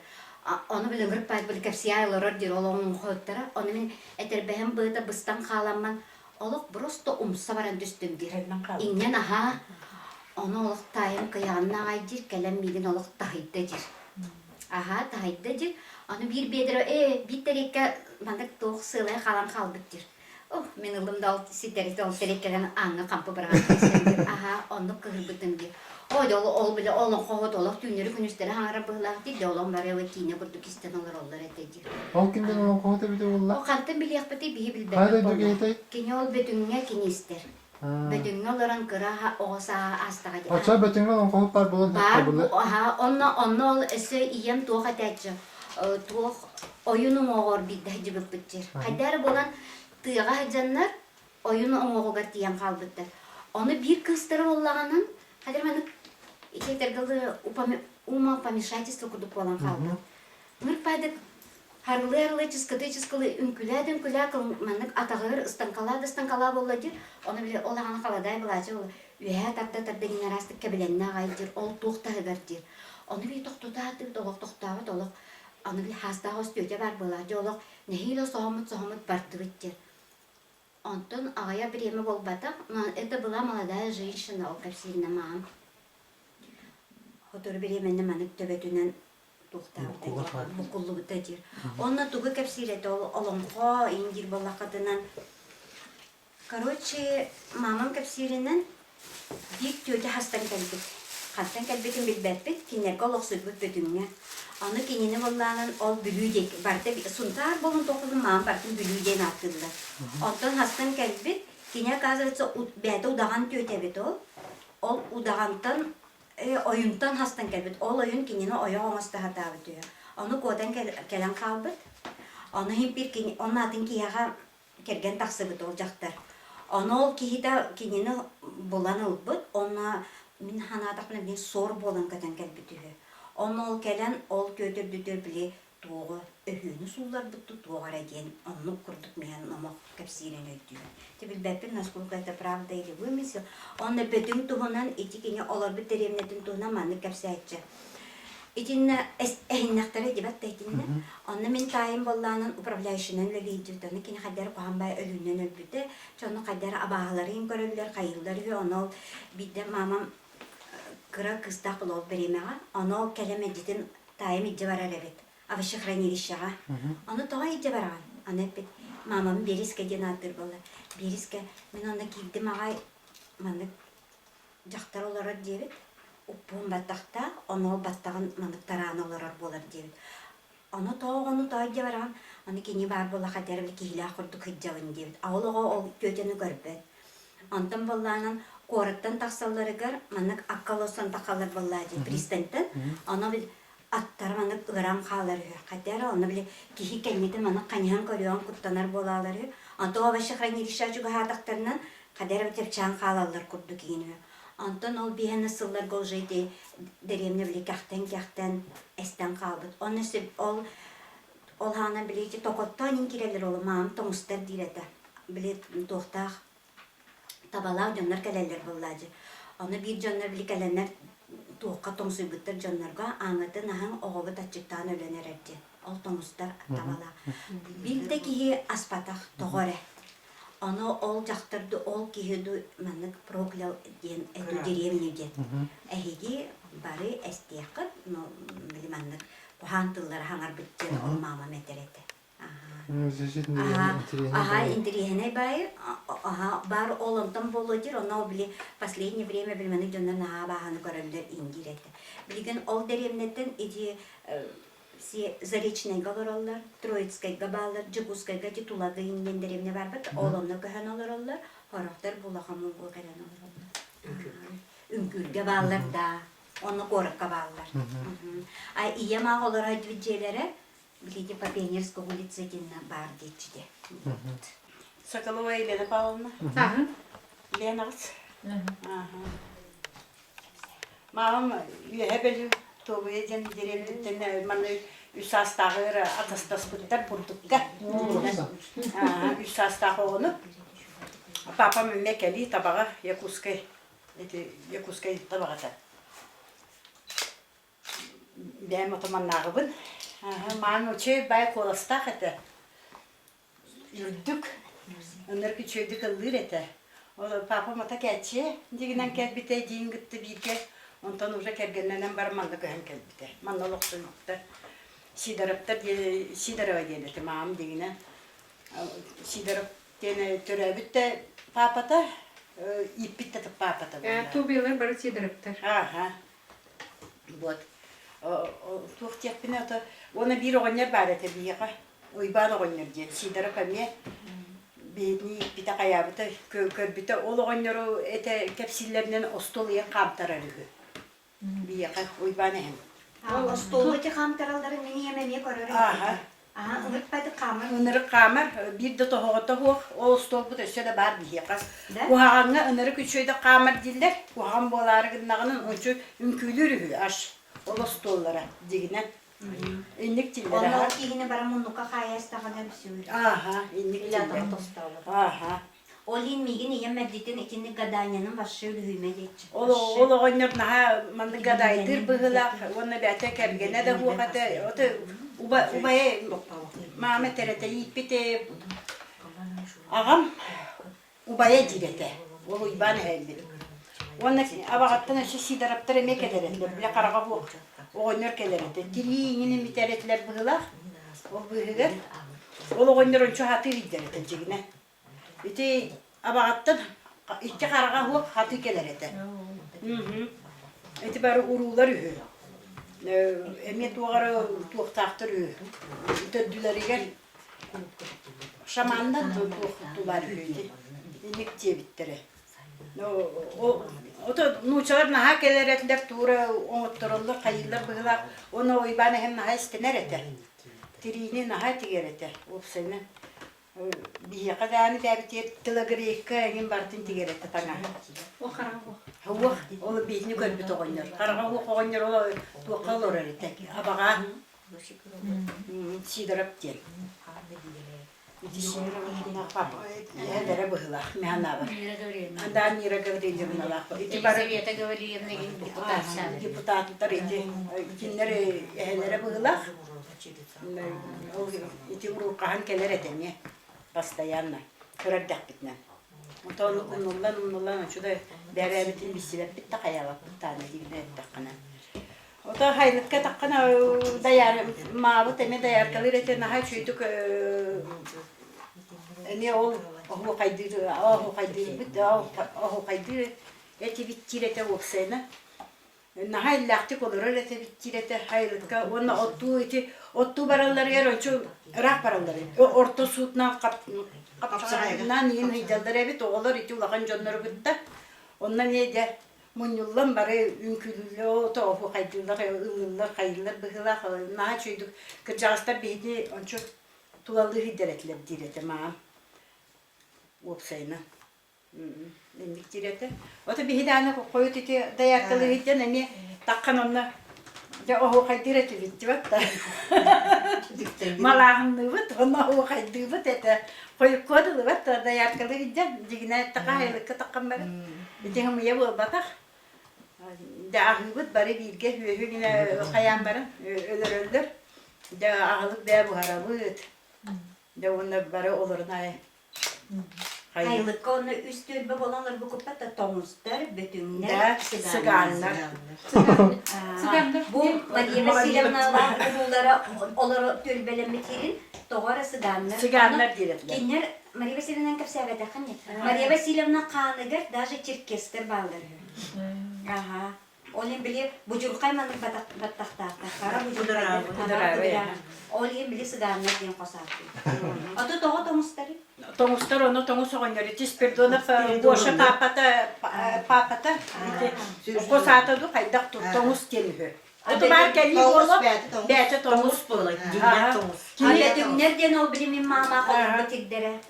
Аны біле ғырып байт біле кәпсия айларар дир олығын қоғыттара. Аны мен әтер бәйім бұйта бұстан қаламан. Олық просто умса баран дүстім дир. Иннен оны олық тайым қияғынна ағай дир. Кәлем мейден олық тағайды дир. Тағайды дир. Аны бір бедірі, бір тәрекке мандық тоқ сылай қалан қалбыт дир. Мен ұлымда ол сеттеректі ол тәреккелен аңы қампы барған кесен дир. Оны қығырбытын дир. Ол біле олың қоғыт олық түйінері күністері аңыра бұғылақ дир. Олың бары өй кейіне бұрды кестен олар олар әті дир. Ол кімден олың қоғыты біде олар? Ол қанты білек біте бейі білбәк Қайда болар. дүге етай? Кене ол бөтіңе кенестер. Бөтіңе оларын қыра оғыса астаға дир. Оча бөтіңе олың қоғыт бар болын Бар, хәтті бұлы? онны ол өсі ием тоқ әтәтші. Тоқ ойының оғыр бидді жібіп біттер. Қайдары болан тыға жаннар ойының оғығыр тиян қалбыттыр. Оны бір кыстыры олағанын, қайдар мәні икетергілі ума помешательство күдік болан қалды. Мыр пайдық Харлы-харлы, чыскы-чыскылы үнкүлі мәнік атағыр ыстанкала болла дир. Оны біле олағаны қаладай бұлачы олы. Үйә тарта-тарта генерастық кәбіленіне ғай дир. Ол тоқтағығар дир. Оны біле тоқтатып, олық тоқтауыт, олық. Оны біле хастағы өстөте бар бұлачы олық. Нехейлі соғымыт барды біттір. Онтын ағая бір емі бол батақ. Это была молодая женщина, ол кәпсеріне маған. Хотыр бір еменді мәнік төбетінен Букуллу бітәдер. Онна туғы кәпсиреті олыңға индир болақытынан. Короче, мамам кәпсирінен бик төте хастан кәлбет. Хастан кәлбетін білбәтпет, кенерге олықсыз бұт бөтіңе. Аны кенені болағын ол бүлүйдек. Барды сұнтар болын тоқылын мамам бартын бүлүйден аттылды. Онтан хастан кәлбет, кене қазырцы бәді удаған төте бет ол. Ол удағантан oyundan hastan gelbet. Ol oyun kinini oya olmazdı hatağı diyor. Onu kodan gelen kalbet. Onu hem bir kini, onun adın kiyağa kergen taksıbıt olacaktır. Onu ol kihide kinini bulan olbut. Ona min hanadak ne sor bolan kadan gelbet diyor. Onu ol gelen ol götürdüdür bile doğu öhünü sullar buttu doğara gen. Onu kurduk meyan ama kapsiren ödüyor. Tabi bepir nasıl это правда или вымысел. Он на бедüm туğunan etikini olar bir terimnetin tuğuna manı kapsayıcı. İçinde ehinnakları dibat tehtinne. Onu min tayim bollanan upravляющий'nin leliydiğini kini kadar kuhambay ölünden ölbüde. Çoğunu kadar abağaların görürler, kayılları ve onu bir de mamam kıra kıstak ol beremeğe. Onu kelemeditin tayim iddi var evet. Avışı хранилищеға. Onu toğa iddi var. Onu hep mamam beriske den attır bolla. Beriske men onu kildim ağay manık jaktar olar debit. Uppun battaqta onu battağın manık tarağın olar bolar debit. Onu toğa iddi var. Onu kini bar bolla kadar bir kihila kurduk hıccavın debit. Ağılığa o götünü görüp. Ondan bollanan korattan taqsalları gör manık akkalosan taqallar bolla debit. Pristantan onu bir Attar manık ıram қалар. Kadar onu bile kihi kelmedi manık kanyan görüyor, kuttanar bolalar. Anta o başı хранилища juga hataklarından kadar bitirçan қалалар kurdu giyiniyor. Antan ol bir nasıllar golcaydı deremne bile kahten esten kalbıt. Onu ol ол хана билети токоттон кирелер ол маам тоңустар дирете. Билет тохтах табалау жоннар келелер буллажы. Оны бир жоннар били келенер туокка тоңсуйбуттар жоннарга аңатын аһаң оговут ачыктаан өлөнерерди. Ол тоңустар табала. Бир де киһи аспатах тогоре. Оны ол жақтырды, ол киһиду маннык проклял диен эту деревню ден. Эһиги бары эстиякыт, но били маннык кухан тыллар хаңар биттен ол мама метерете. Ага, интерьене бай, ага, бар олонтон болодир, оно били последнее время билмени жоннан ага баханы көрөлдөр индирете. Билген ол деревнеттен иди Заречныйга баралар, Троицкайга балар, Жигускайга титулагы инген деревне барбыт, олонны көһөн олороллар, хорохтар булахамын бу керен олороллар. Үңкүргө балар да, оны коракка балар. Ай ия маголор айдвиджелере билети по Пионерскому улице динна бар дейчиде. Соколова Елена Павловна. Ленарс. Мамам ебелю Товые ден деревнен маны үсастагыр атастас күттер бурдукка. Үсастагы оны. Папам мекели табага якускай. Эти якускай табагата. Бәм отоманнагыбын. Ман оче бай коластак эте. Юрдук. Өнөр күчөйдүк ылыр эте. Ол папам ата кетче, дигинен кет бите дин гытты бике. Ondan уже кергеннен барманды көһөн келбите. Манна локсуйта. Сидерыптар, сидерова келети мам дегине. Сидерып тене төрөбүтте папата, иппитте папата. Тубилер бар сидерептер. Ага. Вот. Тухтеппине ата, оны бир огоннер бар эте бияга. Ойбан огоннер ден. Сидерып эме бедни иппите каябыта көрбүтте. Ол огоннеру эте кепсиллеринен остол ен камтаралыгы. Бияка ойбан эм. Ол столдaki камтаралдары мени эмеме көрөр. Ага. Ага, ырытпайды камыр. Өнөрү камер бир де тохогото хук, ол стол бут өсө да бар бияка. Кухаганга өнөрү күчөйдө камер дилдер. Кухан боларыгынагынын ончу үмкүлүрү аш. Ол столлара дигине. Инник тилдер. Ол кигине бара муннука каястаган сөйр. Ага, инник тилдер. Ага. Олин мигин еммеддитин икинни гаданянын башы үлүмө кетчи. Ол огоннор наха манды гадайдыр быгылак, оны бәте кергене да хуаката. Оты убае маме терете иппите. Агам убае дирете. Ол уйбан хелди. Оны абагаттан сидераптыр эме келеретлер, биле карага хуак. Огоннор келерете. Тириңини митеретлер быгылак. Ол быгыгар. Ол огоннор ончу хаты видерете жигине. Ити абагаттан икки карага хуак хаты келерете. Ити бары урулар үһү. Эме тугары туактактыр үһү. Төдүләригер шамандан туактулар үһү. Иник тебиттере. Ото нучалар наха келеретлер тура оңоттороллар кайылар быгылар. Оны ойбаны хем наха истенерете. Тирини наха тигерете. Опсене бия каданы дәбитер тилагрейка ген бартын тигерете таңа. О караңгы. Хуа, ол битни көрбүт огоннор. Карага огоннор ол туакалар эрете. Абага сидерап тел. Дисинер папа. Я дара быгла, мяна. Анда нира гавриле мнала. Ити бар Совета говорили, депутат тарите. Киннер элере быгла. Ити урукахан келерете мне постоянно. Көрдәк битне. Онтон унуллан чуда бәрәбитин бисилеп битте каялап таны дигне таккана. Ото хайлыкка таккана даяр мабы теме даяр калырете на хачуйдук эне ол оху кайдыр бит оху кайдыр эти биттирете оксена. Нахай лахти колоролете биттирете хайлыкка онна отту бараллар ярочу рак бараллар. Орто сутна капчагынан ин хидалдар бит оголор ити улаган жоннор битте. Оннан эде мунюллан бары үнкүлүлө тофу кайдылар ылылар кайдылар быгыла на чөйдүк кыржагыстар бейди ончу тулалды хидеретлер дирете ма опсайна эндик дирете ото бейданы коют ити даяркалы хиден эми таккан онна Ya o haydir bitti bak da. Malahın bıt ona o haydir bıt ete. Koyup koydu bak da yarkalı gideceğim. Digine takaylık takam ben. Bizim ya bu batak. Dahil bıt bari bilge yine kayam barın ölür. Da ağlık da bu harabıt. Da onlar bari olur nay. Haylıkka onu üst dülbe olanlar bu kupata tomuzlar, Da bütünler, sıganlar. Sıganlar. Bu Maria Vasilyevna'lar onlara dülbelemetirin doğru sıganlar. Sıganlar diretler. Kinler Maria Vasilyevna'nın kapsavete kanı. Maria Vasilyevna kanıgar даже Çerkesler bağları. Aha. Onun bile buculkaymanlık batakta. Kara buculkaymanlık. Onun bile sıganlar diyen kosatı. Adı doğu tomuzları. Tomustар onu tomus oynuyor. Tisperdona boşa papata. Kosata du kaydak tut tomus geliyor. O da kelli bolu. Bete tomus bolu. Nereden o bilimin mama kolunda tigdere.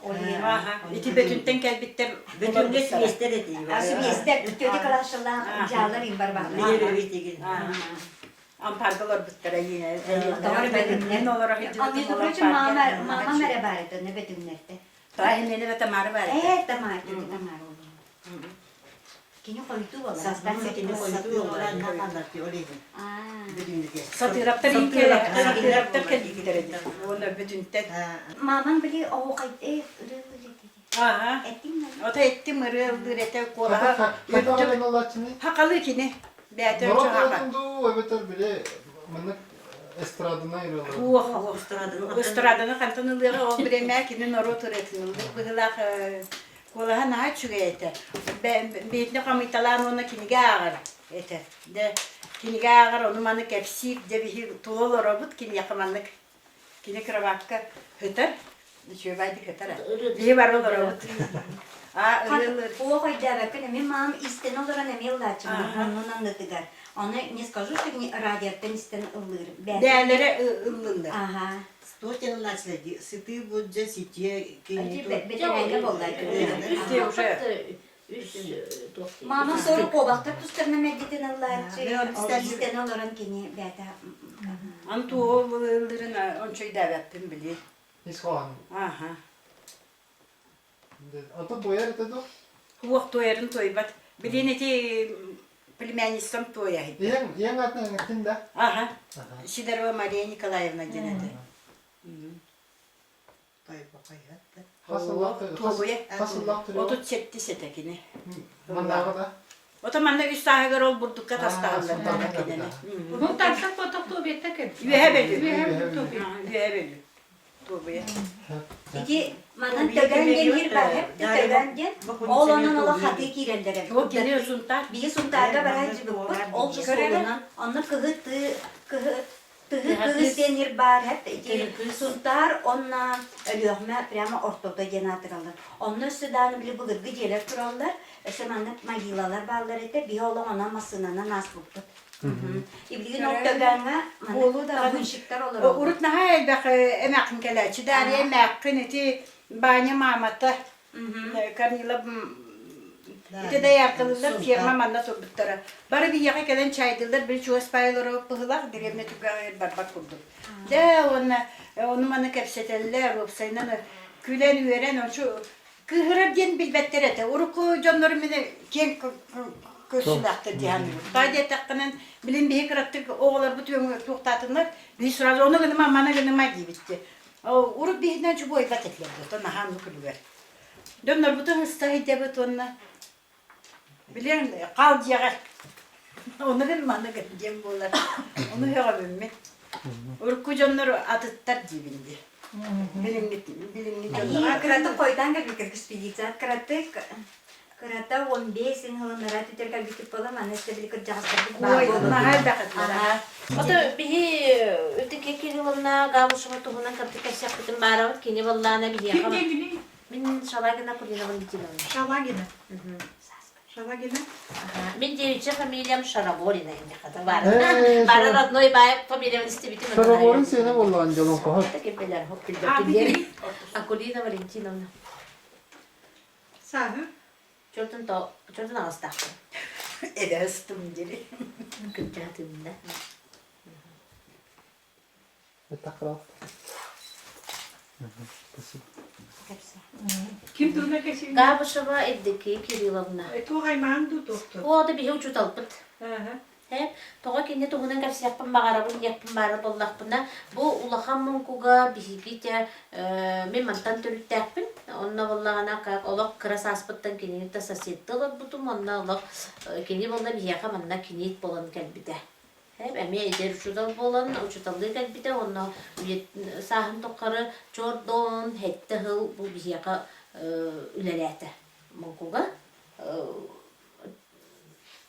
İti bütünten kel bitter. Bütünle süyester ediyor. Asıl yester tütüdü kalaşırlar. Cağlar imbar bağlı. Yürü bitti. Ampardalar bittere yine. Doğru bedünler. Ne olarak hiç Amyonu proçum mama merhaba etti ne bedünlerde. Tahminleri ve tamarı var. Evet tamam tamam. Kini koydu valla. Sastan bütünü koyduğu olan anlatıyor öyle. Bütünlü diye. Satıraptar inke. Satıraptar kel bittere. Onlar bütünten. Maman bili o kaydı. Aha. Ettin mi? O da etti mırı ürete Hatta kola. kaydaların olaçını. Hakalı kini. Bete Murat haka. Yalçın'da öbeter bile mınık estradına ayrılır. Uah. Ustradını kantanılığı o biremer kini noro turetinildi. Bıhılak kolaha naha çügeyete. Beytli kamitalan ona kini gağır. Ete. De kini gağır onu manık epsip de bir tuğul robot kini yakamanlık. Kini kravakka hıtır. Şöbaydı hıtır. Bir var olur robot. Aa ılılır. O kaydı bakın men mam isten olarak ne yıllarca onun anlatıgar. Onu ne скажу, что не радиодан истен ылыр. Değerlere ılındı. Ага. Стотен начали, сыты вот же сетье, Beterenge bollar. İşte уже. Mama soru kovakta tusturna mediten ıllarca. Ne, İsten olarak kini beta. Antu o ılırına on şey davettim bili. İskoğan. Aha. Ata doyar dedi. Huok toyarın toybat. Bilin eti племянницам toya hep. Yen atına gittin de. Aha. Sidorova Maria Nikolaevna genelde. Hasıllak duruyor. 37 setekini. Mandağı da. O zaman da üst sahigar ol burdukka Aa, tastahallar sultan da da. kendine. Ну так так потом то бит так. Üye belli. Üye belli. Tobuya. İki manan tögen genir var hep tögen gen. Oğlanın ola hatı kirellere. O geliyor suntar. Bir suntarda var hacı bu. Ol solunan. Onlar kıhıtı kıhıt denir var hep. Suntar onna ölüğme prama ortada genatıralır. Onlar sudanı bile bulur gıceler kurallar. Şamanlık magilalar bağlar ete. Bir oğlan ona masınana nasıl buldu. İbliğin oktaganına Bolu da tabunşikler olur. Urut nahay bak emekin kelaçı. Dariye emekin eti banya mamata. Karnıyla ite de yakılırlar. Firma manna turbutlara. Bari bir yaka gelen çaydırlar. Bir çoğu spayları pıhılak. Diremne tügayır barbat kurdu. De onu manna kepseteller. Opsaynan külen üyeren. Kıhırıp gen bilbetler ete. Uruku canları mene gen köşülaktır diyen. Tayda takkanan bilin bir hikrattık oğullar bütün tuğtatınlar. Bir sırada onu gınıma mana gınıma gibitti. Urut bir hinden çubuğu ibat etlerdi. Tona hanı kılıver. Dönler bütün hısta hidebet onunla. Biliyor musun? Kal diye. Onu gınıma mana gınıma boğular. Onu hıya bilme. Uruk kucanlar atıttar dibindi. Bilin canlar. Kıratı koydan gel bir ekspedisyon. Kırata 15 yıllara tüterkel bitip bolam aneste bir kırcağızlar. Oy, mahal bakatlar. Ota bihi öteki kini valla gavuşuma tuhuna kaptı kaşak bütün barawat kini valla ne bihi Kim yapamam. gini? Min şalagına kulina valla dikine. Şalagina. Şalagina. Min deviçe familyam şaraborina indi kadar var. Ee, Bara radnoy bay familyam istibitim. Şaraborun seni valla angelon kohar. Tek beler hop bir Abi de gini. Akulina Valentina. Sahı. Çortun ağızda. Ede ıstım diri. Kırcağıtımda. Это крал. Спасибо. Kim durma kesin? Габышева Эвдокия Кирилловна. Тугай маңду доктор. Ода бихе учуталпыт. Ага. Тоға кенде туғынан кәпсияқпын мағарабын, яқпын бары боллақпына. Бұл улахан мұнкуға бихиките мен мантан түріттәқпін. Онна боллағана как олақ кырас аспыттан кененетті сосеттілер бұтым. Онна олақ кене болна бихияқа манна кенет болан кәлбіде. Әме әдер учутал болан, учуталды кәлбіде. Онна сағын тоққары чордон, хетті хыл бұл бихияқа үлеләті мұнкуға.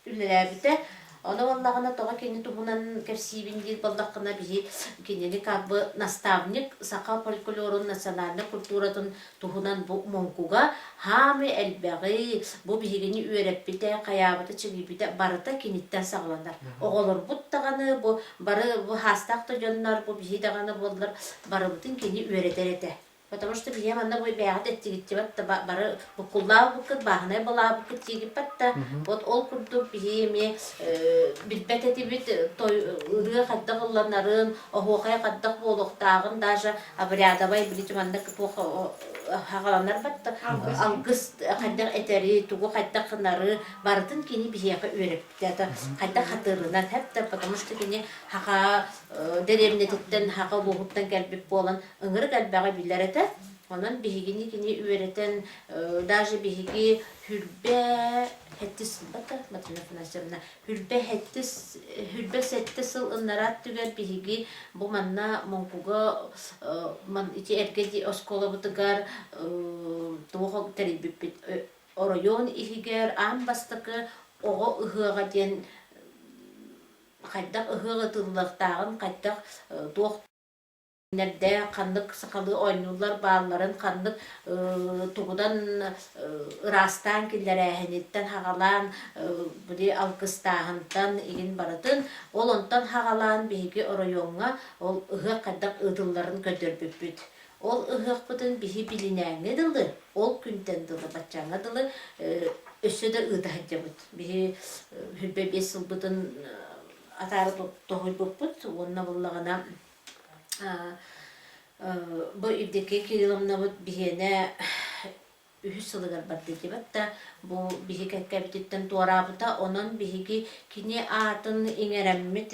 Үлеләбіде. Оны валлағына тоға кені туғынан кәпсейбін дейд балдаққына бігі кенені кабы наставник сақа фольклорын национальный культуратын туғынан монкуға хамы әлбәғі бұ бігені үйереппіде, қаябыды, чығыбыды барыта кенеттен сағыландар. Оғылыр бұттағаны, бары хастақты жонлар, бұ бігі дағаны болдылар, бары бұтын кені үйеретер еті. Потому что бия манна бой бягат эттигитти батта бары букуллаа буккыт бахнай балаа буккыт тигип батта вот ол курдук биями билбет этибит той ырыа каддак ылланарын охуокай каддак болуктаагын даже обрядовай билити манна туох хагаланар батта алгыс каддак этери тугу каддак кынары бартын кини бияка үйрөптү каддак хатырынан хепте потому что кини хака деремнетиттен хака бухуттан келбип болан ыңыр келбага билерете. Онан бихигини кини үйрөтен даже бихиги хүрбе хеттис бата матына финансерна хүрбе хеттис хүрбе сеттис ыннарат түгер бихиги бу манна монкуга ман ити эргеди оскола бутыгар туга терибип оройон ихигер амбастакы ого ыгыга ден кайдак ыгыга тыллыктагын кайдак туох Nerede kandık sakalı oynuyorlar bağların kandık tuğdan rastan killere henetten hagalan budi alkıstahından igin baratın olondan hagalan bihigi orayonga ol ıhı kaddak ıdılların götürbüpüt. Ol ıhı butun bihi bilinäňe dıldı. Ol günden dıldı batçaňa dıldı. Ösüde ıda hajjabut. Bihi hübbe 5 yıl butun atarı tohulbuput. Onna bullagana bu Evdokия Кирилловна бihene ühüs sılıgar bardı debetta bu bihi käkkebititten tuarabıta onun bihigi kini atın ingeremmit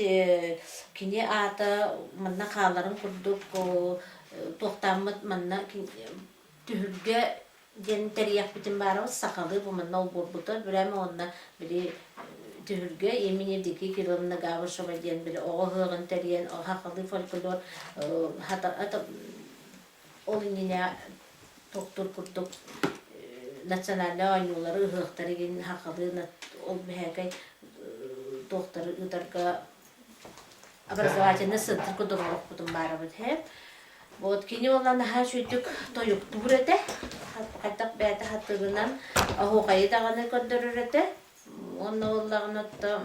kini ata manna kaların kurduk tohtamıt manna tühürge den teriyak bitin barabız sakalı bu manna ol burbutar bireme onna biri tühürge yemin Evdokия Kirilovna Gabышева diyen biri oğa hığın teriyen o hakalı folklor hatta ol yine doktor kurduk nasyonalli oynuları hığıqtары gelin hakalı ol bihagay doktoru ıdarga образовательный центр кудурлық бұтын барабыд hep. Вот кини olan ha şüydük toyuk durete hatta bäte hatırınan ahoqayı dağını göndürürete. Onu ollağına da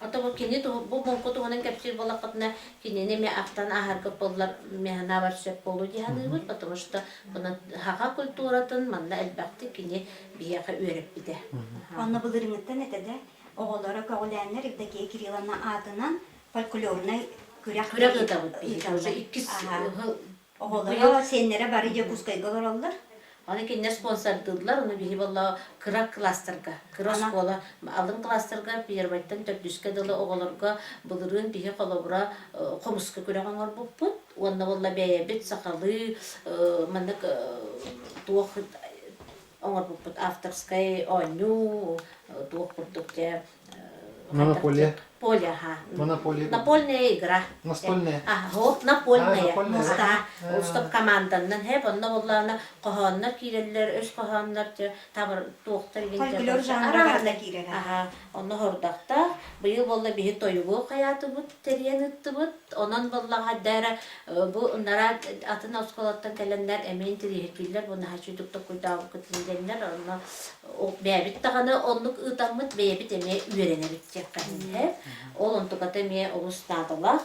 Ata kini bu monko tuğunun kapsir balaqatna kini neme aftan aharga bollar mehna varşap bolu dihadı потому что buna haqa kulturatın manna elbaqti kini biyaqa öğrep bide. Onu bulurundan etede oğullara kavlayanlar Evdokия Kirilovna adından folkloruna Kürak da bu. Уже ikis oğullara senlere barıca kuskaygalar oldular. Onu kine sponsordurlar, onu bihi valla kırak klasterga, kıra skola, alın klasterga Piyerbayttan 400 dılı oğularga bulurun bihi kolobura komuska kürakan var bu put, onda valla beyebit sakalı, mandak tuğ onlar bu put afterskay oynu, tuğ kurdukça Монополия. Поле, ха. Монополия. Напольная игра. Настольная. Вот напольная. Напольная. Да. Стоп командандан hep onda bollana qohanlar kireller, öz qohanlar tabar toqtar Folklor janrlarına girer. Aha, onu hordaqta bu yıl bolla bihi toyugu hayatı bu teriyen itti bu. Ondan bolla haddara bu onlara atın oskolattan gelenler emin tirihirkiller bunu haçudukta kuydağı kıtlindenler ona o bebit tağını onluk ıtamıt bebit eme üyerenebitecek hep. Olun tukata me olustadala.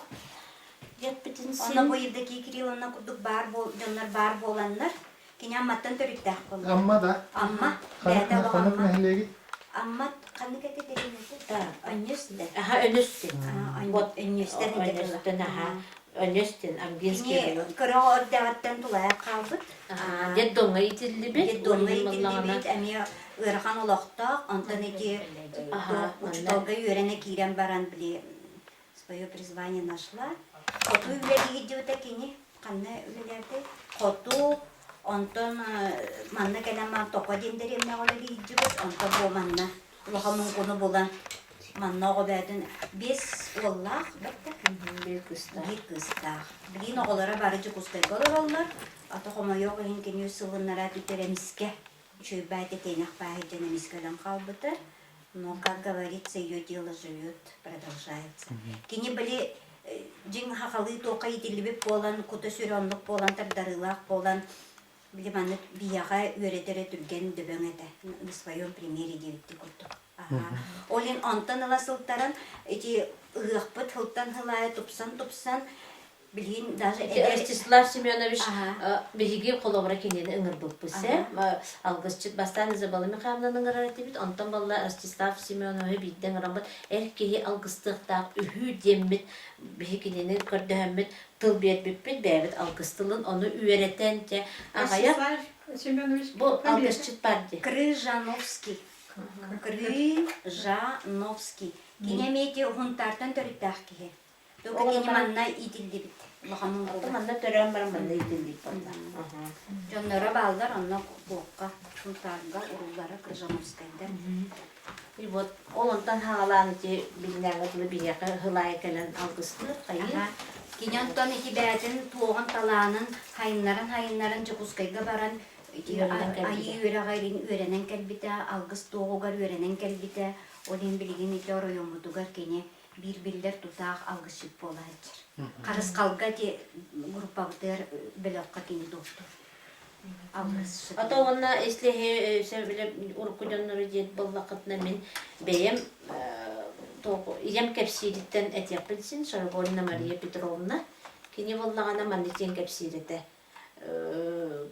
Ona bu Evdokия Kirilovna kurduk bar bolanlar kini ammattan törüktah bollar. Amma da. Amma Kanık bäde mı? Kanık mı? Hele git. Аммат канны кете дегенете? Аннюсте. Аха, өнөстен. Вот, Аннюстен өнөстен, аха. Өнөстен, Амгинский Кини район. кыра ордаваттан тулая калбыт. Аха, дед доңа итилди бит. Домы итилдибит, әме ырхан олоқтақ, онтан эти Ага, учталга үйрене кирен баран били свое призвание нашла. Хоту үлелиги диута кини, канна үлелерди. Хоту, онтан манна келеман тоқа дендеремне олеги диута, онтан бу манна. Улахамын куну булан манна оғабәдін бес оллақ, Bir kısta. bir kыстақ. Білген оғылары барыжы кускайғалар олар. Ата қомайоқ ең кені сылынлара бітереміске. Шөйбәйті тейнақ бәйі женеміскелен қалбыты. Но, как говорится, ее дело живет, продолжается. Кені білі жин хақалы тоқа етілібіп болан, күті сүренлік болан, тардарылақ болан, білі маны бияға өретері түрген дөбен әті. На своем примере девітті күрді. Олин онтан ыласылтаран, эти ығықпыт хылтан хылая тупсан, білген даже Ростислав Семенович Ага. беги колобра кенени ыңыр булып бise. Алгысчык бастан забалы мехамнан ыңыр айтыбыт. Онтон балла Ростислав Семенович бидден рамбат эркеги алгыстыктак үһү деммит беги кенени көрдөммит тыл бербит бебет алгыстылын оны үйрөтен те агая Ростислав Семенович. бу алгысчык барди. Крыжановский. Крыжановский. Кинемети хунтартан төрүттах кие. Только Оғлы кені бар. манна итилди бит. Лохамын болду. Манда төрөм бар манда итилдик балда. Жоннора балдар, онна буокка, хунтарга, уруллары Крыжановскайдар. И вот олонтан хагаланы те билнәгә бияка хылай келен алгысты кайы. Киньонтон ити бәтін туоған таланын, хайыннарын жықускайга баран, Үйренен кәлбите. айы үйрағайрын үйренен кәлбите, алгыс туоғугар үйренен кәлбите, олин білген ити оройомудугар кене бир-бирлер тутақ алгысшып бола әтчір. Қарыс қалға те группавдыр білоққа кені доктор. Алгысшып. Ата онна если себеле уркудоннору дет боллакытна мен бейем идем кепсилиттен этепилсин Шаргорина Мария Петровна кини боллагана манитен кепсилите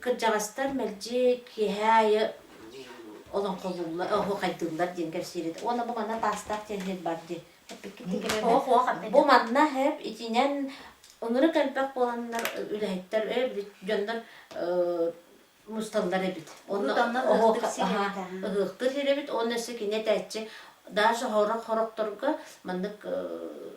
кыржагастар мелжи кихая олон колулла охо кайтылар ден кепсилите она бу мана тастак тенет барди бу манна хеп итинен онуру калпак боланнар үлехеттер жондар мусталдар эбит. Ыгыктыр херебит, оннасы кине тәтчі. Даже хорок-хорокторга мандык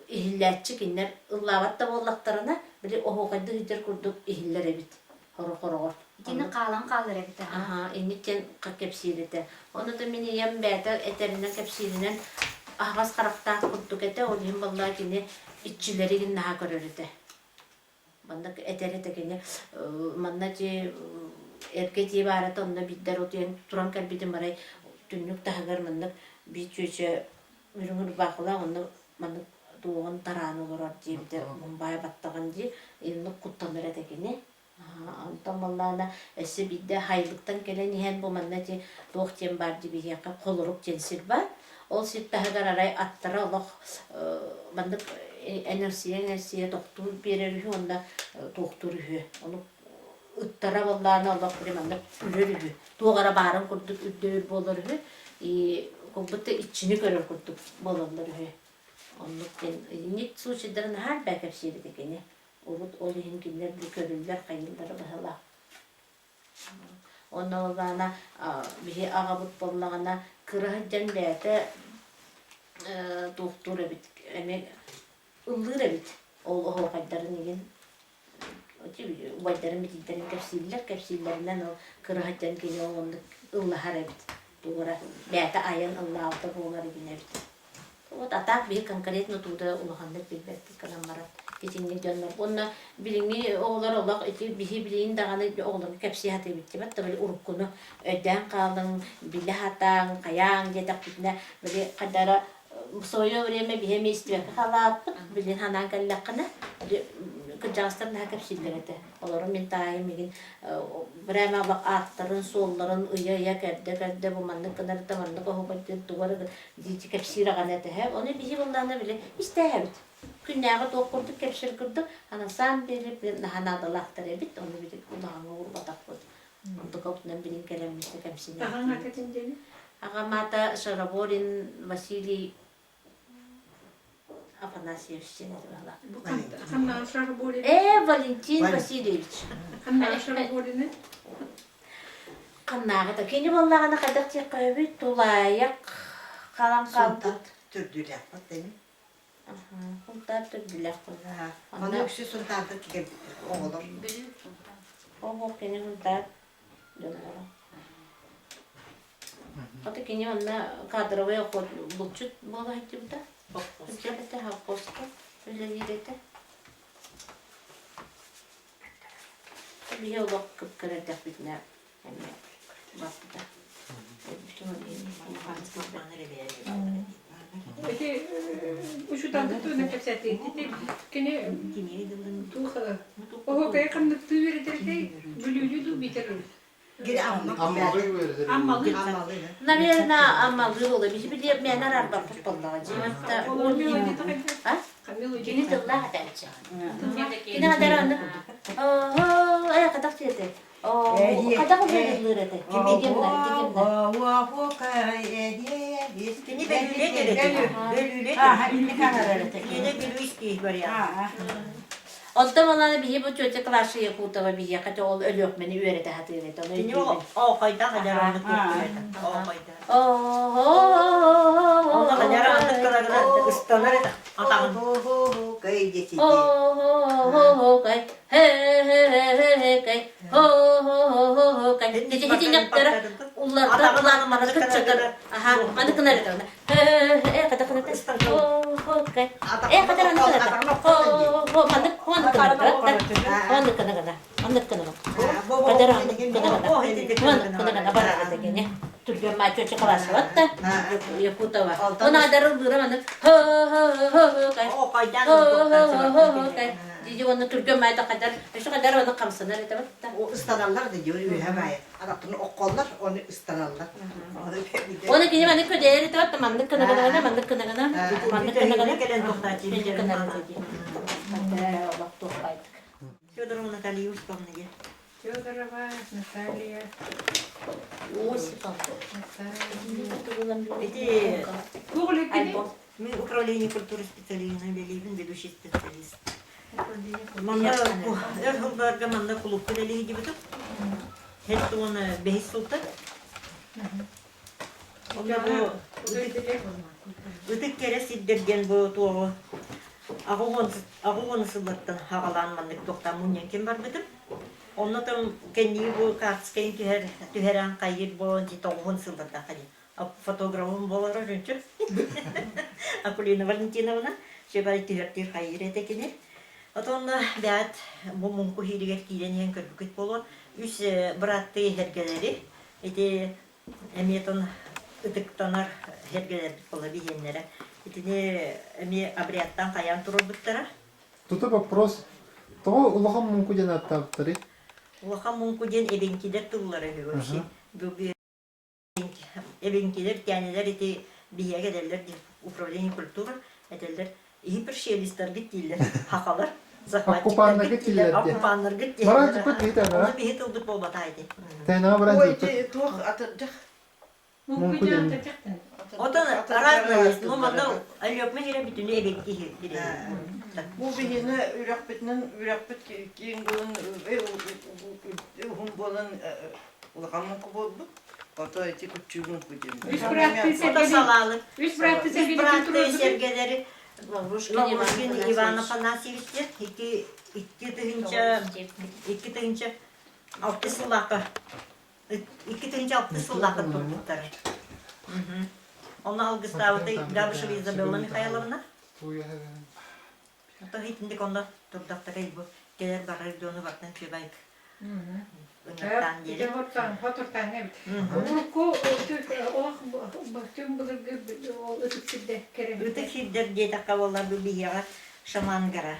ихилләтчі кинер ыллаватта боллақтарына біле оғуғайды хитер күрдік ихиллер эбит. Хорок-хорогор. Итini қалан қалыр әбіті. Аха, инниттен кепсилете. Оны да мен ем бәтер этерінен кепсилінен ағас қарақтақ күрдік әте, ол ем болла кине итчілері ген наға көрер әте. Мандык этерете кине манна же эрке тие барата онда биддер отуен туран калбидин барай түннүк тахагар мандык бит чөчө үрүңүр бакыла онда мандык туган тарааны олорор дебде мумбай баттаган ди инну куттаныр этекене антон баллана эсе бидде хайлыктан келен иһен бу манна ти тохтен бар ди бияка колорук женсир бар ол сит тахагар арай аттара олох мандык энергия тохтур берер онда тохтур onu ыттара боллааны олох приманда үрөрү тугара барын курдук үддөр болору и компута ичини көрөр курдук болорлору оннуктен нит случайдарын har бәкәп шире дегене олут олыһын киндер бу көрүлләр кайылдары бахала оннолгана бие агабыт боллагана кырыһын бәте доктор бит эме ыллыр бит ол охайдарын деген Уайдарын биттерин кепсиллеринен ол кырыһаттан кини оңонду ыллахар эбит. Тугара бәта айын ыллаалта болар эбит. Вот атак бир конкретно туда улахандар билбет канамарат. Китинни жоннор. Онна билиңи оглар олак эти бихи билин даганы оглар кепси хаты бит. Бат били уруккуну өдөн калдың биле хатаң каяң жетак битне били кадара в свое время бихеми истебек халап билин ханан каллакына кыжастар да кепсиллерете. Олар мен тайымын брема бак аттарын солларын уя кәдде бу манны кынарда манны кохопты тугар дити кепсира ганете һәм оны бихи булданы биле истәһәбит. Күннәгә токурды кепсир кырды. Ана сан берип ханадалактар бит. Оны бит уларга урбатак бут. Онда копнан билин келемисте кепсине. Ага, катендени. Агамата Шараборин Василий Афанасьевич сені звала. Bu kanna Şaraboli. Валентин Васильевич. Kanna Şaraboli'ni. Каннага да кени боллагана кадак тек кайбы тулаяк калам калды. Türdüler. Bak demin. Култар төдүләк кулда. Onu öksü sultandır ki oğlum. Ого кени култар. Дөнөрө. Аты кени манна кадровый ход булчут бола хитибда. Жабата хакоска. Үлелирете. Бия лок кырдак битне. Бапта. Peki uçudan da tüyüne kapsaydı. Kene tuha. O kaya kandı tüyü verirdi. Bülülü bitirir. Geri almak. Аммалы берди. Аммалы. Almalıydı. Наверное, амалы болу. Бизи бир мен арарда футболдага жемекте. А? Кини тылла хатача. Кини адараны. Кадак тете. Кадак берилерде. Кимдегенлер, Kini belüle geledi. Belüle geledi. Yine belü isteği var ya. Odda balаны бии бу чөтө классы якутова бии ката ол өлөк мени үйрөтө хатыгы тону. Kini o kayda kadar anlık okuyordu. O kayda. Ona kadar anlık kadar ıstanır da. Atamın. Kayıcı Кай. Кай. Кай. Хити няктара улларда буланмара кычыгыр. Аха, аны кына ретана. Ката кына. Кай. Ката кына. O kaydan o ıstananlar da diyor hemen. Adaptını o kollar onu ıstananlar. Gelen tohtacı. Федоровна Наталья Юсковна. Федорова Наталья. Куглы кини. Мы управление культуры специализированной Лилибин, ведущий специалист. Манда Эрхолдарга манда клуб көлелиги деп өтіп. Хетті оны бейс сылтып. Үтік кере сиддерген бұл туғы. Ағуғын сылаттан хағалан мандық тоқтан мұнен кем бар бітім. Оннатын кенді бұл картскайын түхерен қайыр болын жет ағуғын сылаттан қаден. Фотографым болары жүнчі. Акулина Валентиновна шебай түхертер қайыр етекіне. Отонна бәт бұл мұңқы хирігер кейден ең көрбікет болуын. Үс бұратты хергелері. Эти әметон үтіктанар хергелер бола бейенлері. Итине эми обрядтан каян турur буттара. Тут вопрос. То улахан мунку жана таптыры. Улахан мунку ден эбенкилер туллары хөбөши. Бу эбенкилер тянелер эти бияге делер управление культуры эделер гипершелистер биттилер. Хакалар. Оккупаннар гиттилер. Оккупаннар гиттилер. Бара жипет бит ана. Оны бихи тулбут болбатайды. Тайна бара Ой, жипет. тух atacak. Мунку жан тактан. Отон разные, но манда алёпме хире бүтүнү эбекки хире. Bu bihine ürekbet kiyin bulun bolun ulakamın kuboldu. Ota eti küçüğün kudum. Üç bıraktı Oda salalı. Üç bıraktı sevgili Братты kültürü. Сергейлери Лаврушкин Иван Афанасьевичтер iki тыгынча алты сыллакы турмуктары. Оны алгыстабыты Габышева Изабелла Михайловна. Ото хитиндик онда турдактары бу келер бар региону бартан чебайк. Ынгаттан дери. Девоттан, фотортан evet. Urku tüm bulurgu ıtıksızda kerem. Үтік хиддер детаққа болар бұл бияға шамангара.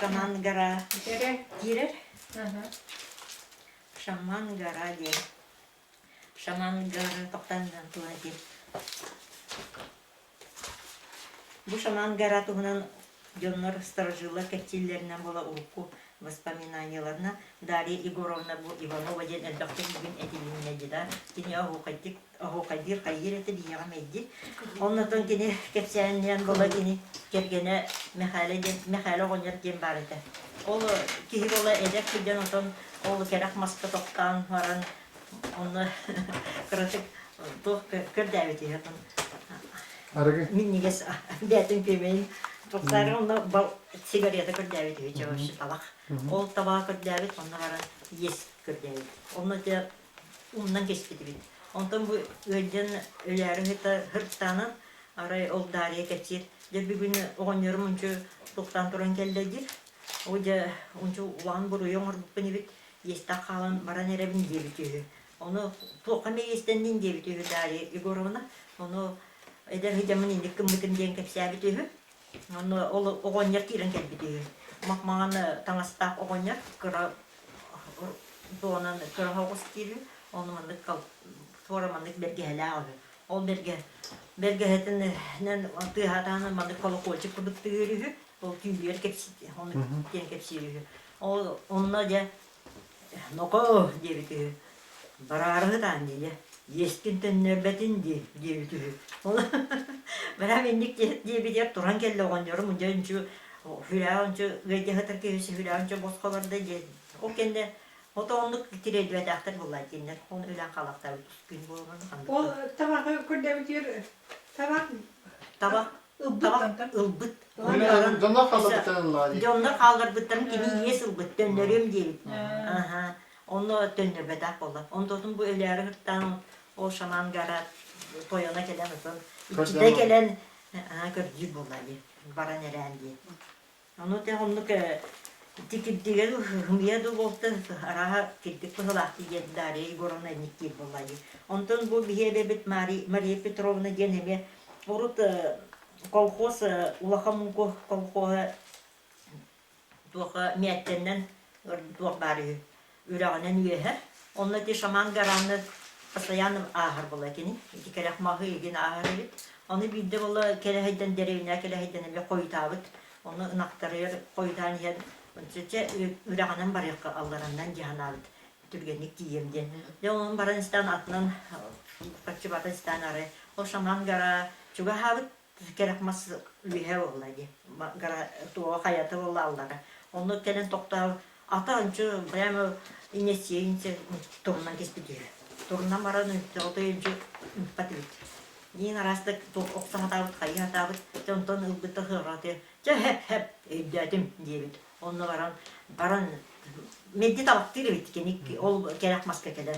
Шамангара дирер. Шамангара дер. Шамангара тоқтандан туа дер. Бұл шамангара туғынан жонлар старожилар кәптелерінен бола ұлқу. воспоминанияларына Дарья Егоровна бу Иванова ден элбактын бүгүн этилинне дида кини ахукайдир хайыр эти биягам эдди. Оннотон кини кепсәннән бола кини кергене Михаил Гонер ден бар иде. Ол киһи бола эдек киден отон ол керак маска токтан баран оны кырытык тох көрдәбит ятын. Арыгы. Миннигес бәтин пемей токтары оны сигарета көрдәбит вече табак. Ол табак көрдәбит, онна баран ес көрдәбит. Онны да уннан кеспеди бит. Онтон бу өйден өләре хырттанын арай ол Дарья кетир. Дер бүгүн огоньорум унчу токтан туран келдедир. Оja uncu ulan buru yongor bukuni bit yesta kalan baran erebin debitühü. Onu toqame yestendin debitühü Darya Yegorovna. Onu eder hidamın indik kımıtın den kepsabitühü. Onu oğonyer kiren kelbitühü. Makmağın tangastak oğonyer kıra doğanan kıra hoğuz kirü. Onu mandık kal sonra mandık berge hele alı. Ol berge hetinden tıhatanın mandık kalı kolçuk kuduk tühürühü. O tüyleri kepsiydi, onu den kepsiydi. O onunla da noko diyebitiyor. Bararı da diye. Yeskinten nöbetin diyebitiyor. Onu bana bendik diyebitiyor. Turan kelle oğanıyorum. Onca önce hülaunca gece hatır köyüsü hülaunca bozkalarda diye. O kendi o da onluk tiredi ve daktır bulaydı dinler. Onu ölen kalakta gün boğumanı kandı. Ол табағы көрдәбитер табақ Tabak ылбыттан. ılbıt. Jonlar kaldı bir tane lali. Jonlar kaldır bıttırım kini yes ılbıt döndürüyorum diye. Aha. Onu döndürbedak olur. Ondan bu ölüleri hırttan o şaman gara toyana gelen olsun. İçinde gelen gördüğü bulayı. Baran eren diye. Onu da onluk tikiddiğe hımıya da oldu. Araha gittik kuhulak diye Darya Yegorovna nikir bulayı. Ondan bu bir bebet Maria Petrovna geneme Урут колхоз улахамунко колхоза туха мияттеннен тух бары үрәгенен үеһе. Онны ти шаман гараны постоянно ахыр була кини. Ити керәк махы ген ахыр бит. Аны бидде була келәһәдән дәревенә келәһәдән бе койтабыт. Оны нактарыр койдан һәм үнчә үрәгенен барыкка алларыннан җанабыт. Түргәнлек киемдән. Дә onun баранстан атнан качы батыстан ары. O şaman gara juga habit kerek mas üye olaydı. Gara tuğa hayatı olallara. Onu kelen tokta ata önce prямо inesiye turnan kespediyor. Turnan maranı o da önce patrit. Yine rastık tok oksa hatavet hayatavet. Tonton ılbıtı hırratı. Hep dedim diyebit. Onu baran meddi tabaktır bit kenik ol kerek maske keder.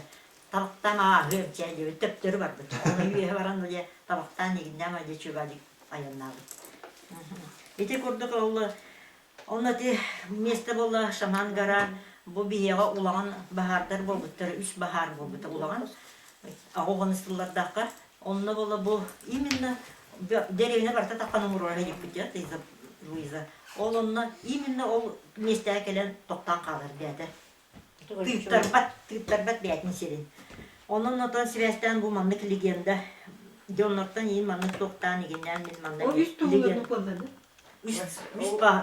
Tabaktan ağır çeliyor, töptürü var. Onu üye varan diye tabaktan neginden öyle çuvalık ayınladı. Ete kurduk onu de meste bolla şaman gara bu bir yere ulan bahardar bolbutları, üç bahar bolbutu ulan. Ağoğanısılardaki onunla bolla bu iminle derevine varta takanın vururaya gittik teyze Luiza. Onunla iminle o mesteye gelen toktan kalır biyade. Tüptarbat biyatın serin. Onun notan Sivas'tan bu manlık legenda. Jonlardan yiyin manlık toktan eginden min manlık. O üst tuğlarını kullandı.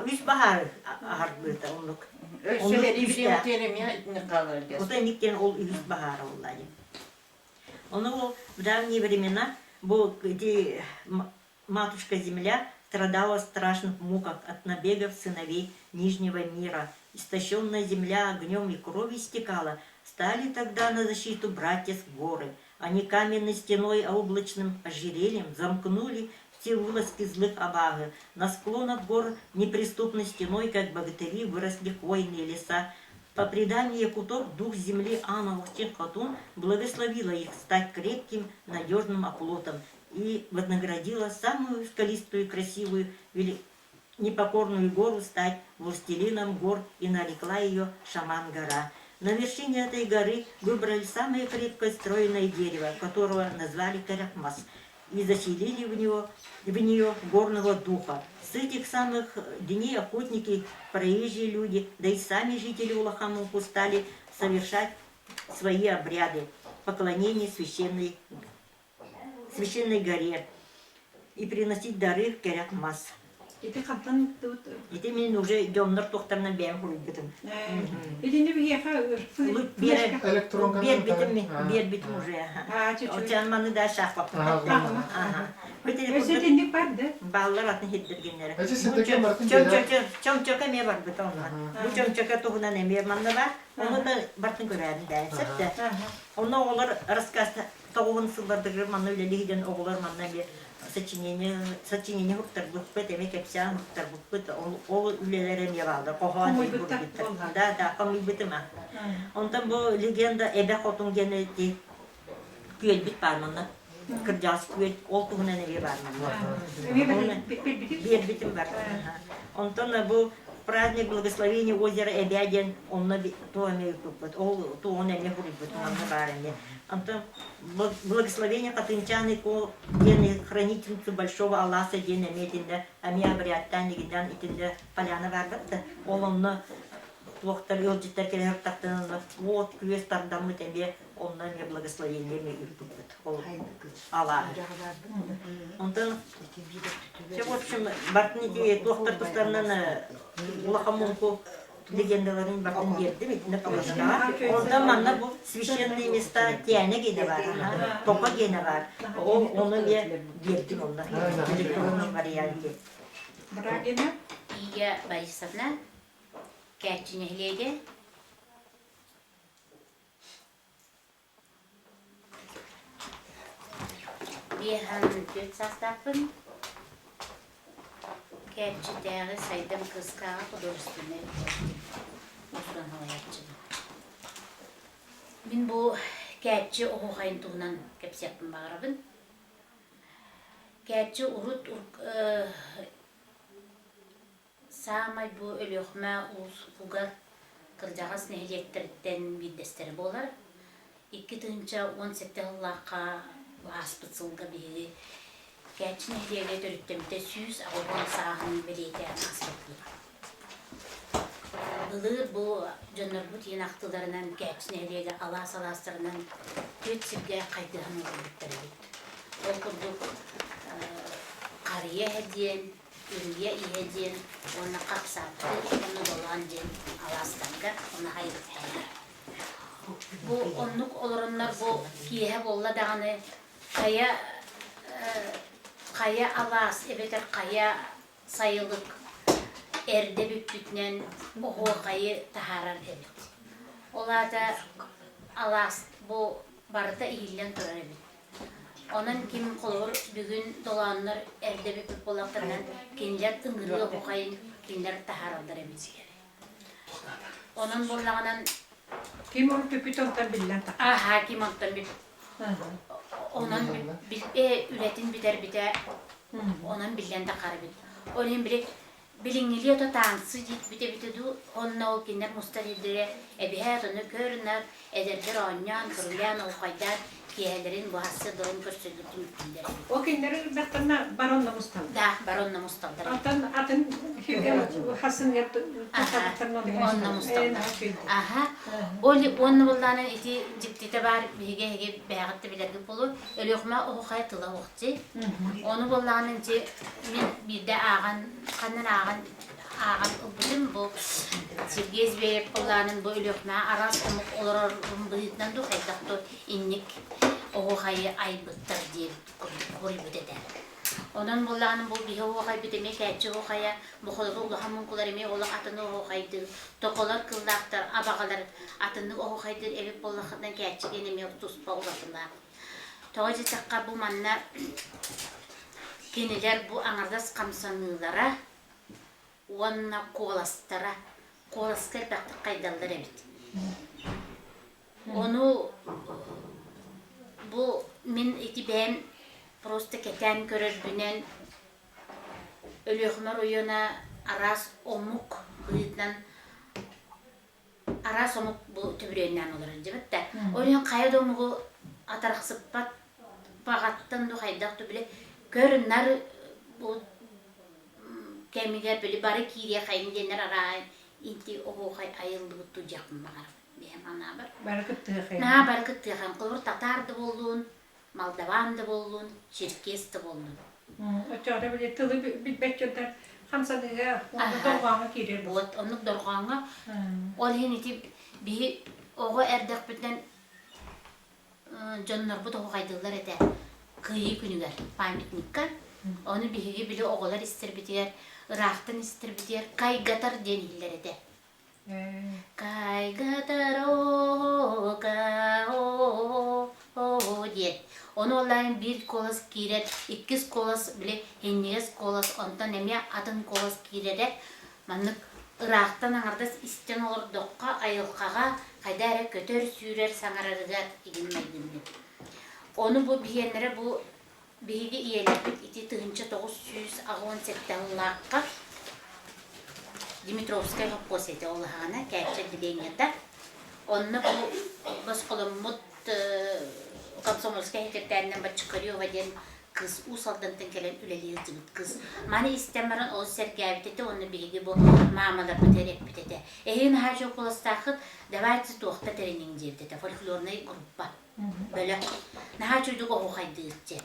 Üst bahar ahar bırta onluk. Şehri bir terim ya ne kalır O da nikten ol üst bahar olayı. Onu o в давние времена bu матушка земля страдала в страшных муках от набегов сыновей Нижнего мира. Истощенная земля огнем и кровью истекала. Стали тогда на защиту братьев горы. Они каменной стеной, а облачным ожерельем замкнули все вылазки злых обагы. На склонах гор неприступной стеной, как богатыри, выросли хвойные леса. По преданию якутов, дух земли Ановых Чинхатун благословила их стать крепким, надежным оплотом и вознаградила самую скалистую и красивую непокорную гору стать властелином гор и нарекла ее Шаман-гора. На вершине этой горы выбрали самое крепкое стройное дерево, которого назвали Карахмас, и заселили в нее горного духа. С этих самых дней охотники, проезжие люди, да и сами жители Улахамунку стали совершать свои обряды поклонения священной горе и приносить дары в Карахмас. Ити қантан тут. Ити мен уже жомнор тоқтарынан бәйін құрылбытым. Идинде бияха Бер Электрон битим уже. чуть-чуть. Очан маны да шақлап. Өсетинде бар да. Балалар атын хиддергенлері. Эти сендеке мартын бере. Чөмчөкө ме бар бит онна. Бу чөмчөкө тугунан эме манна бар. Оны да бартын көрәдин да. Сәтте. Оны олар рассказта тоғын сылдардырыр манна үлелигиден оғылар манна бе сочинение хуктар бут эме кепсян хуктар бут ол үлелерем ябалды. Кохан бит. Да, камый битема. Онтан бу легенда эбе хотун генети күел бит бар манна. Кырдас күел ол тугунан эме бар манна. Бер битим бар. Онтан бу праздник благословения озера Эбяден, он на то имеет опыт, он не будет на баране. Антон благословение катынчаны ко день хранительницу большого Аллаха день имеет ами обряд тани гидан итинде поляна варбатта. Он на плохтар ёлжиттер келер тактан вот күес тардамы тебе он на мне благословение имеет опыт. Аллах. Антон в общем, бартники плохтар тустарынан Улахамунку легендаларын бартын берді бит на палашка. Онда манна бу священные места тяне гене бар, тока гене бар. Оны мне бердим онда. В электронном варианте. Брагина. Ия Борисовна, кәтчінеhlege. Бихан төт састапын. Кәтчідегі сайдым қысқаға художественный осыдан алаятчыны. Мен бұл кәтчі оғайын туғынан кәпсияппын бағырабын. Кәтчі ұрыт самай бұл өліқма ұғығар қыржағас нәхилектерден биддестері болар. 2-18 ғылаққа аспыцылға бейі Кәтчіне хилеге төріттемді сүйіз ағылған сағын білейді асырыптылар. Бұлыр бұл жоныр бұт ең ақтыларынан кәтчіне хилеге алас-аластарынан көтсіпге қайдыған олғылықтары бет. Ол күрдік қария әден, үрия иеден, оны қапсатты, оны болған ден аластарға, оны хайрып әйір. Бұл онлық олырынлар бұл кейе болла дағаны Қая алас, эбетер қая сайылық әрді бүттітінен оғы қайы тахарар әбет. Олада алас бұл барыда иілден тұрар әбет. Онын кем қолғыр бүгін доланылар әрді бүттіт болақтарынан кенлер үңгірі оғы қайын кенлер тахаралдар әбет. Онын болағынан... Кем ұрып бүпіт онтан білден тақ? Аха, кем онтан бүпіт. Onun ületin biter biter, onun bilden de karabit. Onun bilingiliyor da tansı dit bite du, onunla o kinler mustarildire, ebihet onu körünler, ederler onyan, kırılayan o kaydar, kiyelerin bu hası durum köştürdüğü mümkündür. O kinlerin beklerine baronla mustaldı. Da, baronla mustaldır. Atın hasın yaptı, onunla mustaldır. Aha, onu bunların iti ciktite var, hege beğattı bilerdi bulu, ölüğüme o hayatla vakti. Onu bunların bir de ağan, kanın ağan bütün bu Sirgez ve bunların bu ölüğüme aras olur bıyıktan da haydaktı innik o hayı aybıttır diye koyup eder. Onun bunların bu bir o hayı biteme keçi o hayı bu kadar Allah'ın kullarımı Allah atını o haydır tokolar kıllaktır abagalar atını o haydır evi Allah'tan keçi genemi tutpa olasında. Toğacı takka bu manna keniler bu anardas kamsanılara Ona kolastara, kolaskar baktı kaydallar evet. Onu bu min iti ben prosta keten körür bünen ölüğümer oyuna aras omuk bıyıktan aras omuk bu tübürüğünden olur evet de. Oyun kayda omuğu atarak pat bağattan da kaydaktı bile görünler bu Kemiler böyle barı kiriye kayın denir arayın. İnti oğu ayıldı tutacak mı var? Benim ana var. Barakıt tığı. Na barakıt tığı. Kıvır Tatar da bolun, Maldavan da bolun, Çirkes de bolun. Ötüğüne böyle tılı bir bekçönder Хамсадыга, Ага. долгаңа кирер бұл. Вот, онук дорғаңа. Ол хен ити биһи ого эрдек бүтен жоннор бут ого кайдылар эте. Кыйы күнүгер памятникка. Оны биһиги биле оголар истербитер, ырахтын истербитер, кайгатар дениллер эте. Кайгатар о диет. Onu onların bir kolas kirer, ikiz kolas bile henniges kolas, ondan emya adın kolas kirerek manlık ıraqtan ağırdas isten olur dokka ayılkağa kaydara kötör sürer sanararıgar ilmeydin. Onu bu biyenlere bu bihigi iyelepit iti tığınca 918 laqqa Dimitrovskaya happosete olağana kärçe dileğinde. Onu bu baskolumut Komsomolskaya heketlerden bir çıkarıyor ve den kız usaldantan gelen üleliği zıbıt kız. Mani istemerin o sergavitete onu bilgi bu mamalar biterek bitete. Eğin her şey kolastakıt davaytı tuğda terenin cevdete. Folklornay gruppa. Böyle naha çocuk o haydı itce.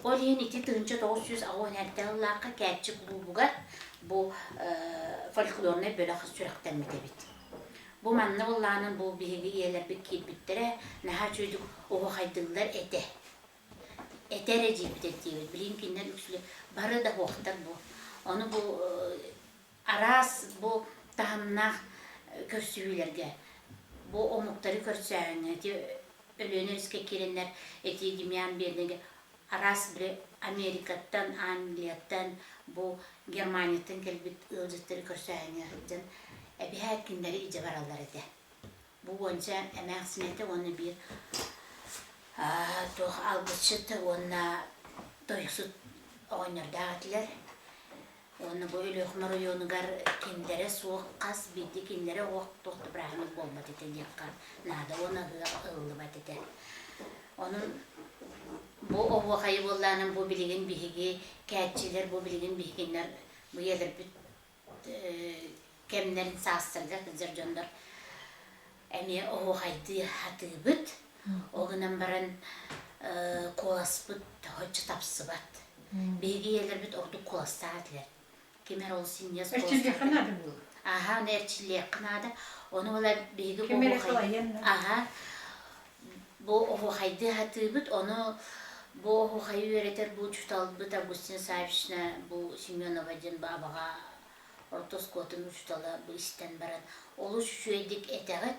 O liyin iti tığınca 910 laqqa kärçi klubugar bu folklornay böyle kız sürekten bitebit. Bu manna Allah'ın bu bilgi yerler bir kilbittere naha çocuk o haydılar ete. Ete recep dediği bilinkinden üksülü barı da hoqtar bu. Onu bu aras bu tahamna körsüylerge bu omukları körsüyene ölüner iske kirenler eti dimyan birine aras bile Amerika'dan, Angliya'dan bu Germanya'dan gelbit ılcıtları körsüyene bir her günleri iyice vararlar ede. Bu önce emek sinete onu bir algıçıtı ona doyuksut oynar dağıtlar. Onu böyle hımar yonugar kendere soğuk kas bildi kendere oğuk tohtu bırakmak olmadı ede yakkan. Nada ona ığılı bat ede. Onun bu oğuk ayı olanın bu bilgin bihigi kætçiler bu bilgin bihiginler bu yerler bir kemlerin sağsırga kızır jondor. Emi o haydi hatıbıt. Oğunan baran kolasbıt hoca tapsıbat. Bilgi yerler bit ordu kolas saatler. Kemer olsun yaz kolas. Erçilliğe kanadı bu. Aha, ne erçilliğe kanadı. Onu ola bilgi Kemer o haydi. ekalayan. Aha. Bu o haydi hatıbıt onu bu o hayı öğretir bu çutalbıt Agustin Savişne bu Simyonova'cın babağa Ortoskotun uçtalı bu isten baran. Olu şu edik eteğet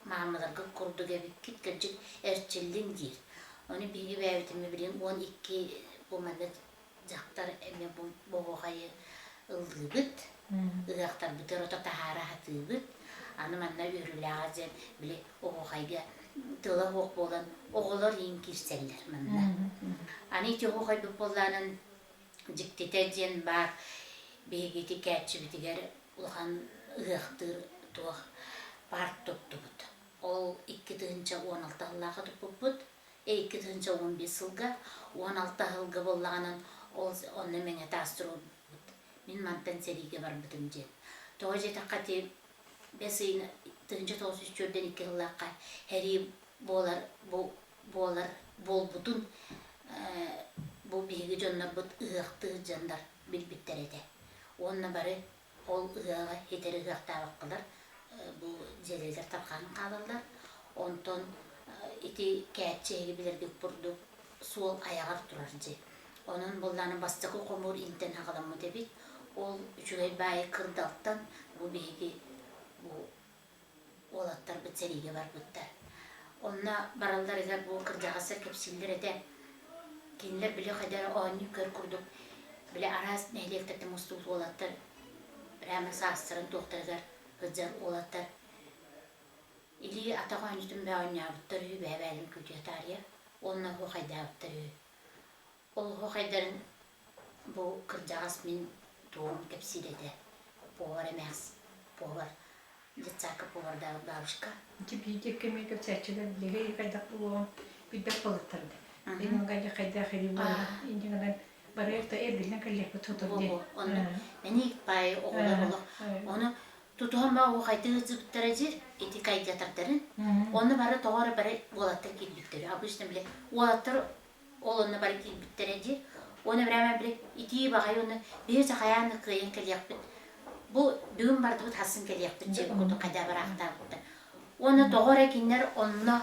mağmalarga kurdu gibi kitkercik erçillin değil. Onu bilgi verdiğimi bileyim 12 bu mandat jaktar eme bu hayı ıldıbıt. Iraktar biter ota tahara hatıbıt. Anı manna ürülağızem bile o hayga tıla hoq bolan oğular yiyin kirseller manna. Anı iti o hay bu bolanın jiktete bar Begeti kætçi bitiger ulhan ığıqtır tuğ part tuttubut. Ol 2016 yıllağı tuttubut. 2015 yılga 16 yılga bollağının onu mene tasdır olbut. Min mantan serige var bütün jen. Toğaca taqqati besin 1993'den 2 yıllağı heri bolar bolbutun bu bilgi jonlar but ığıqtır jandar bilbitler ede. Onunla bari ol ıgağa, heter ıgağda bakılar, bu jeleler tapkanı kalırlar. Ondan iti kætçeği bilirdik burdu, sol ayağa turar je. Onun bollarının bastıkı komur inten haqalamı debit. Ol üçügey bayi kırdalttan bu bilgi, bu olatlar bu serige var bütler. Onunla barallar eğer bu kırdağısır kepsiller ede. Kendiler bile kadar o nükör kurduk. Bile aras nehlekte mustul olatlar. Rama sastırın doktorlar hıcan olatlar. İli atağan yüzüm be oynayıptır hü be benim kötü tarihe. Onunla hoqaydayıptır hü. Ol hoqaydarın bu kırcağız min doğum kepsilede. Povar emeğiz. Povar. Jetsakı povar da babışka. Tipi kemer köçerçiler bilgi kaydak bu bilbek balıktırdı. Benim gayda kayda xeri bu. İndiğinden barayakta erdilen kalyak tutup diye. Onu beni pay oğullar olur. Onu tutuğum ba o kaydı zıptıracı eti kayda tartarın. Onu bara doğru bara bolatır kilbitleri. Abişten bile bolatır olunna bara kilbitlereci. Оны бірәмә біле, ити бағай оны бер жағаяны қиын келияқпын. Бұл дүгін барды бұд хасын келияқпын, жегі құды қайда бір ақтағыпты. Оны тоғыр әкендер, онына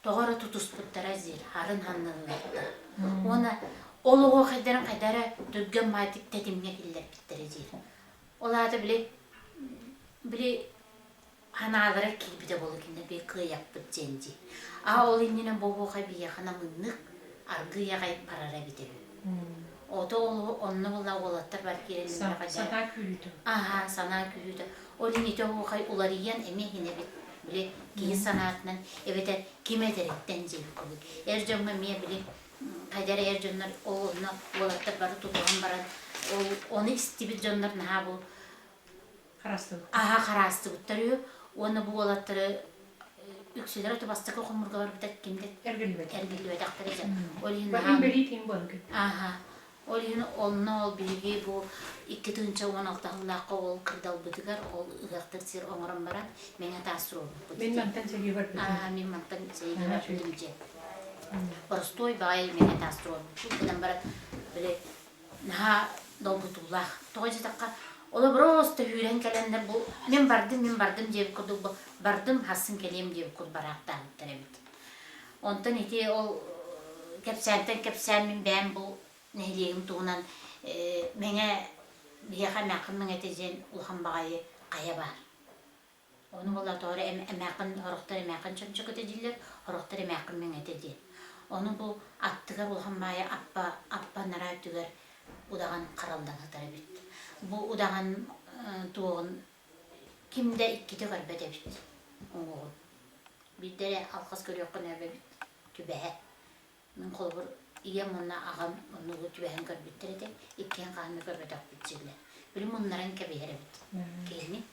тоғыры тұтыс бұттара зер, харын ханнығыларды. Оны олығы қайдары дүгген матик тәтімге келдер біттері зер. Оларды біле ханалары келбіде болу кенде бе қияқ бұд зенді. Ол енінен боғуға бейе қана мұнық арғыя ғайып парара бітері. Ото онны була олаттар бар керелин Сана күлді. Аха, сана күлді. Ол инете оғай улариян эме хине биле кии санаатынан эбете кимедеректен жеби көбүк. Эр жоңга ме биле кайдара эр жоннор онно олаттар бары тутуган баран. Оны истибит жоннор наха бу Қарастығы. аха карасты буттарıyor. Оны бу олаттары үксөлөр отубастыкы кумургалар битет кимде Әргілбет. эргилбе тактырыжа. Ол Бәлін бәлейтін болғы. Аха. Ол ен онна ол бириги бу 2-16 ол кырдал бытыгар ол ыгактыр сир оңорон баран меңе таасыр болуп. Мен мантан сәге бар бітін. Мен мантан сәге бар битимже. Простой бай меңе таасыр болуп. Бұдан баран биле наха долбутулах. Тойжы такка ола просто хүрен келендер бу мен бардым жеп курдук бу бардым хасын келем жеп кур барактан теребит. Онтан ити ол кепсән мен бәм бу нелегим туунан меңе бияха мәкын меңе тезен улхан багайы кая бар. Оны бола тоора мәкын хорохтар мәкын чөмчөкө тедилер, хорохтар мәкын меңе теди. Оны бу аттыгар улхан багайы аппа нарай түгөр удаган каралдан хатары бит. Бу удаган туогун кимде икките көрбөтө бит. Оңгол. Биддере алкас көрөккөн эбе бит. Түбэ. Мен колбур ие мунна агам мунну түбэһен көрбүттер эте, иккен каны көрбөтөк битчилер. Билим муннарын кебере бит. Кени.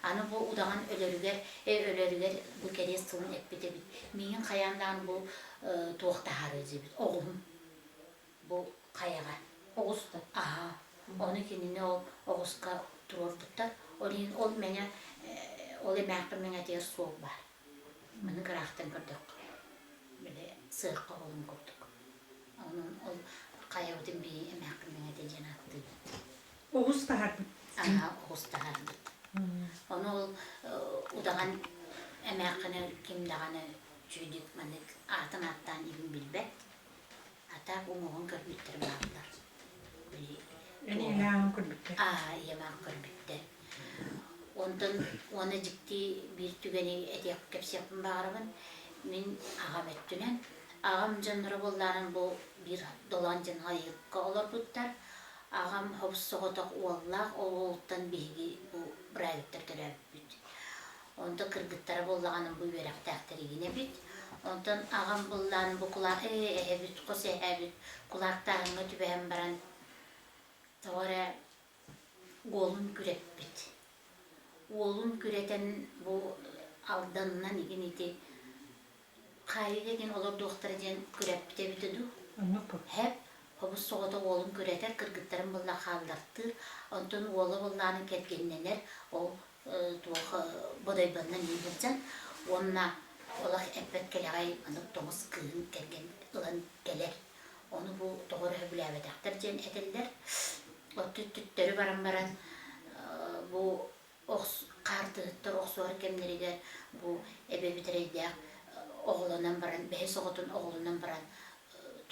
Аны бу удаган өлөрүгер бу керес тылын эппете бит. Менин каяндан бу туоктахары бит. Огум. Бу каяга. Огуста. Ага. Оны кеніне ол оғызға тұрор бұттар. Ол мене, ол емәқі мене дейір соғ бар. Мені қырақтан көрдік. Біле сырқы олым көрдік. Ол қаяудың бей емәқі мене dey жанатты. Оғыз тағар бұд. Оғыз тағар бұд. Оны ол ұдаған емәқіні кемдағаны жүйдік мәнік атын аттан ебін білбәт. Ата оңығын көрбеттір бағылар. Әне елағын көрбітті. Елағын көрбетті. Ондан оны жікті бір түгені әдек кәпсепін бағырымын. Мен ағам әттінен. Ағам жанры болларын бұл бір долан жан ғайыққа олар бұттар. Ағам хобыс соғытақ уаллақ, ол олықтан бейгі бұл бірайлықтар түрәп бүт. Онда кіргіттары боллағаның бұл верек тәқтірігіне бүт. Ондан ағам болларын бұл құлақ әбіт, қос әбіт, құлақтарыңы түбән баран Тоғыра олын күрет бет. Олын күретен бұл алданынан еген еті қайы деген олар доқтары ден күрет бете бітіду. Хәп, хобыз соғыда олын күретер, кіргіттарын бұлла қалдартыр. Онтын олы бұлланы кәткенненер, ол бодайбаннан ебірден. Онына олақ әппет кәлеғай анық тоңыз күйін кәлген ұлан кәлер. Оны бұл тоғыры бүләбетақтар ден әтелдер. Түттері баран бұл қардығыттыр оқсуар кемдерігер бұл әбе бітерейдіғ оғылынан баран, бәй соғытын оғылынан баран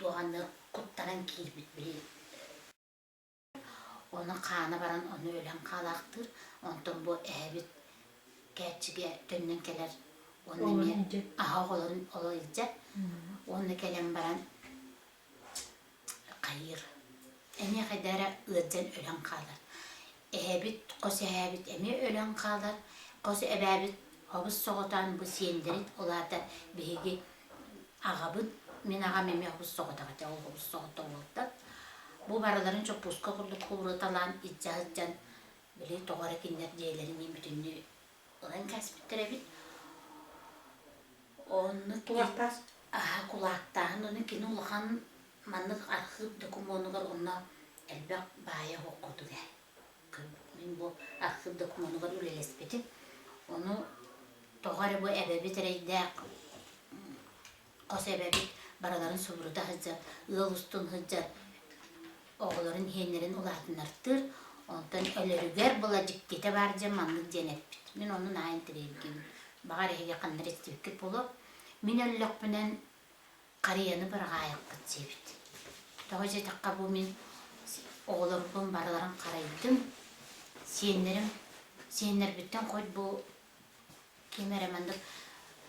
туғанды құттаран кейбіт білей. Оны қаны баран, оны өлен қалақтыр. Онтын бұл әбіт кәтшіге төннен келер. Оғылын олайдет. Оны келен баран қайыр. Әме қайдара ұлден өлен қалар. Әбіт, қосы әбіт әме өлен қалар. Қосы әбіт, хобыз соғытан бұл сендерет, оларда бейге ағабын. Мен ағам әме хобыз соғытаға, ол хобыз соғыта олдат. Бұл бараларын çok пусқа құрды құлыры талан, итжағыджан, біле тоғара кендер дейлерінен бүтінді ұлан кәсіпіттір әбіт. Оны Құлақтас? Құлақтағын, оны кен ұлған маннық архив документугар онна әлбәк бая оқыдыға. Мен бұл архив документугар үлелеспетім. Оны тоғары бұл әбәбет рейдәк қос әбәбет бараларын сұбырыда хыджар, ұл ұстын хыджар, oğulların henlerin ulatınartır. Ondan ölürüger bulacık gete var zamanlık cenepbit. Min onun ayın tileyim. Bağır hege kanlar istibikit bulup. Min öllük bilen kariyanı bir gayak bitsebit. Doğuca takka bu min oğullarım barların karaydım. Senler bitten koy bu kemeremendik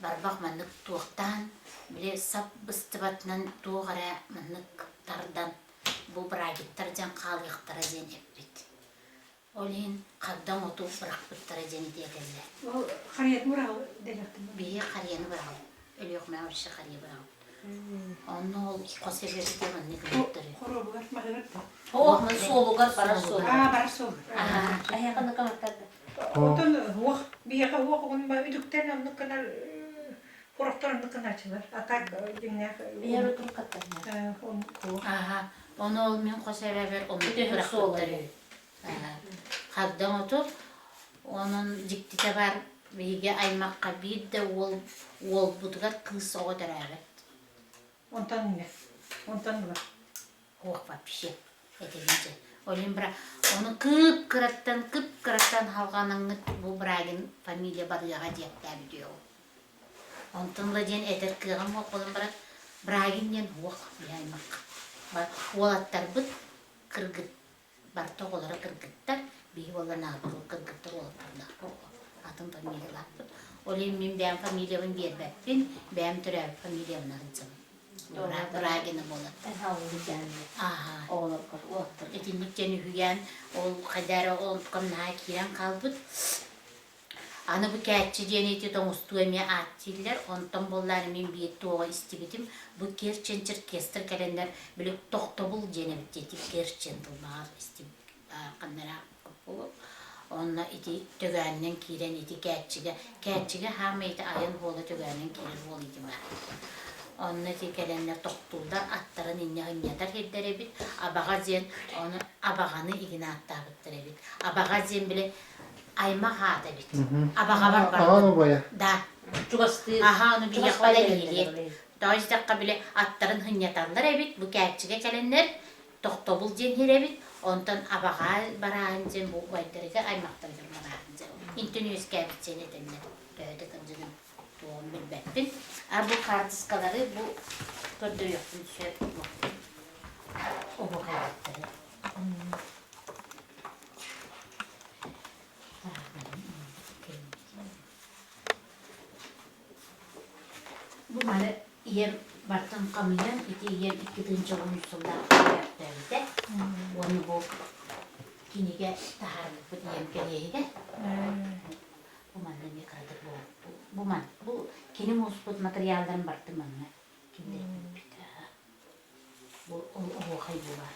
barbakmandık tuğuktan bile sap ıstıbatından tuğara mandık tardan bu bıragittarcan kalıqtara jen eppit. Olin kaddan otu bırakpıttara jen diyegeller. O hariyet murağı delirdim. Biye kariyanı bırağı. Öyle yok men orşa kariye bırağı. Onu ol kosebe bitemen ne gülüttürü. Koro var mahırdı. O solugar para solugar. Bar sol. Ayakını kamartadı. Ondan hoq biye hoq onun ba üdükten onu kadar horoktan kadar açılır. Atak dinle. Biye rutun katlarına. On ko. Aha, onu olmayan kosebe ver onu bırakpıttırı. Kaddan otu onun ciktite var bege aymakka bir de ol budgar kız o deraret. Ondan ne? Ondan var. Hoq va pişe etelince. Olin bira onu kıp kırattan halganın bu bragin familia barıyaga diyekler diyor. Ondan da jen eter kıgam hoq olin bira bragin jen hoq aymak. Bak olattar bit kırgıt bar toğulara kırgıttar bir ola nabır kırgıttar olattarlar. Atın familialar bit. Olin min ben familiamın berbeppin ben türev familiamın arıncım. Bragini bolat. Ben havlu geldi. Aha. Oğlum kız otur. Etinlik jeni hüyen, ol kadar ol kamna kiran kalbıt. Ana bu kætçi jeneti tomustu eme atiller, ondan bollar min bir toğa istibitim. Bu kerçençir kester kalender böyle tohtobul jenebit jetip kerçentil bağır istibit. Kanlara kapulu. Onna iti tögännen kiren iti kætçige hama iti ayın bola tögännen kiren bol iti var. Onna tekelenler toktulda atların inne hınyatar hedderebit. Abağa zen onu abağanı igine attabıttırabit. Abağa zen bile ayma hada bit. Abağa var Ağa bardı. boya. Da. Çugastı. Aha onu bir yakala geliyor. Dağız dakika bile atların hınyatarlar ebit. Bu kækçige kelenler toktobul zen herebit. Ondan abağa barağın zen bu vaydırıga aymaktarıdır barağın zen. İntünüyüz kæbit zen edenler. Döğde kıncının. Doğum bilbeppin. Bu kardiskaları bu gördüğü yaptım şey bu. O bu hayatları. Bu bana yem bartan kamyon iti yem 2. oyuncular yaptı evde. Onu bu kinige taharlık bu yem geleydi. Bu mandan yakardık bu kini musput materyaldan bartı manna. Kimde bita. Bu o haybu var.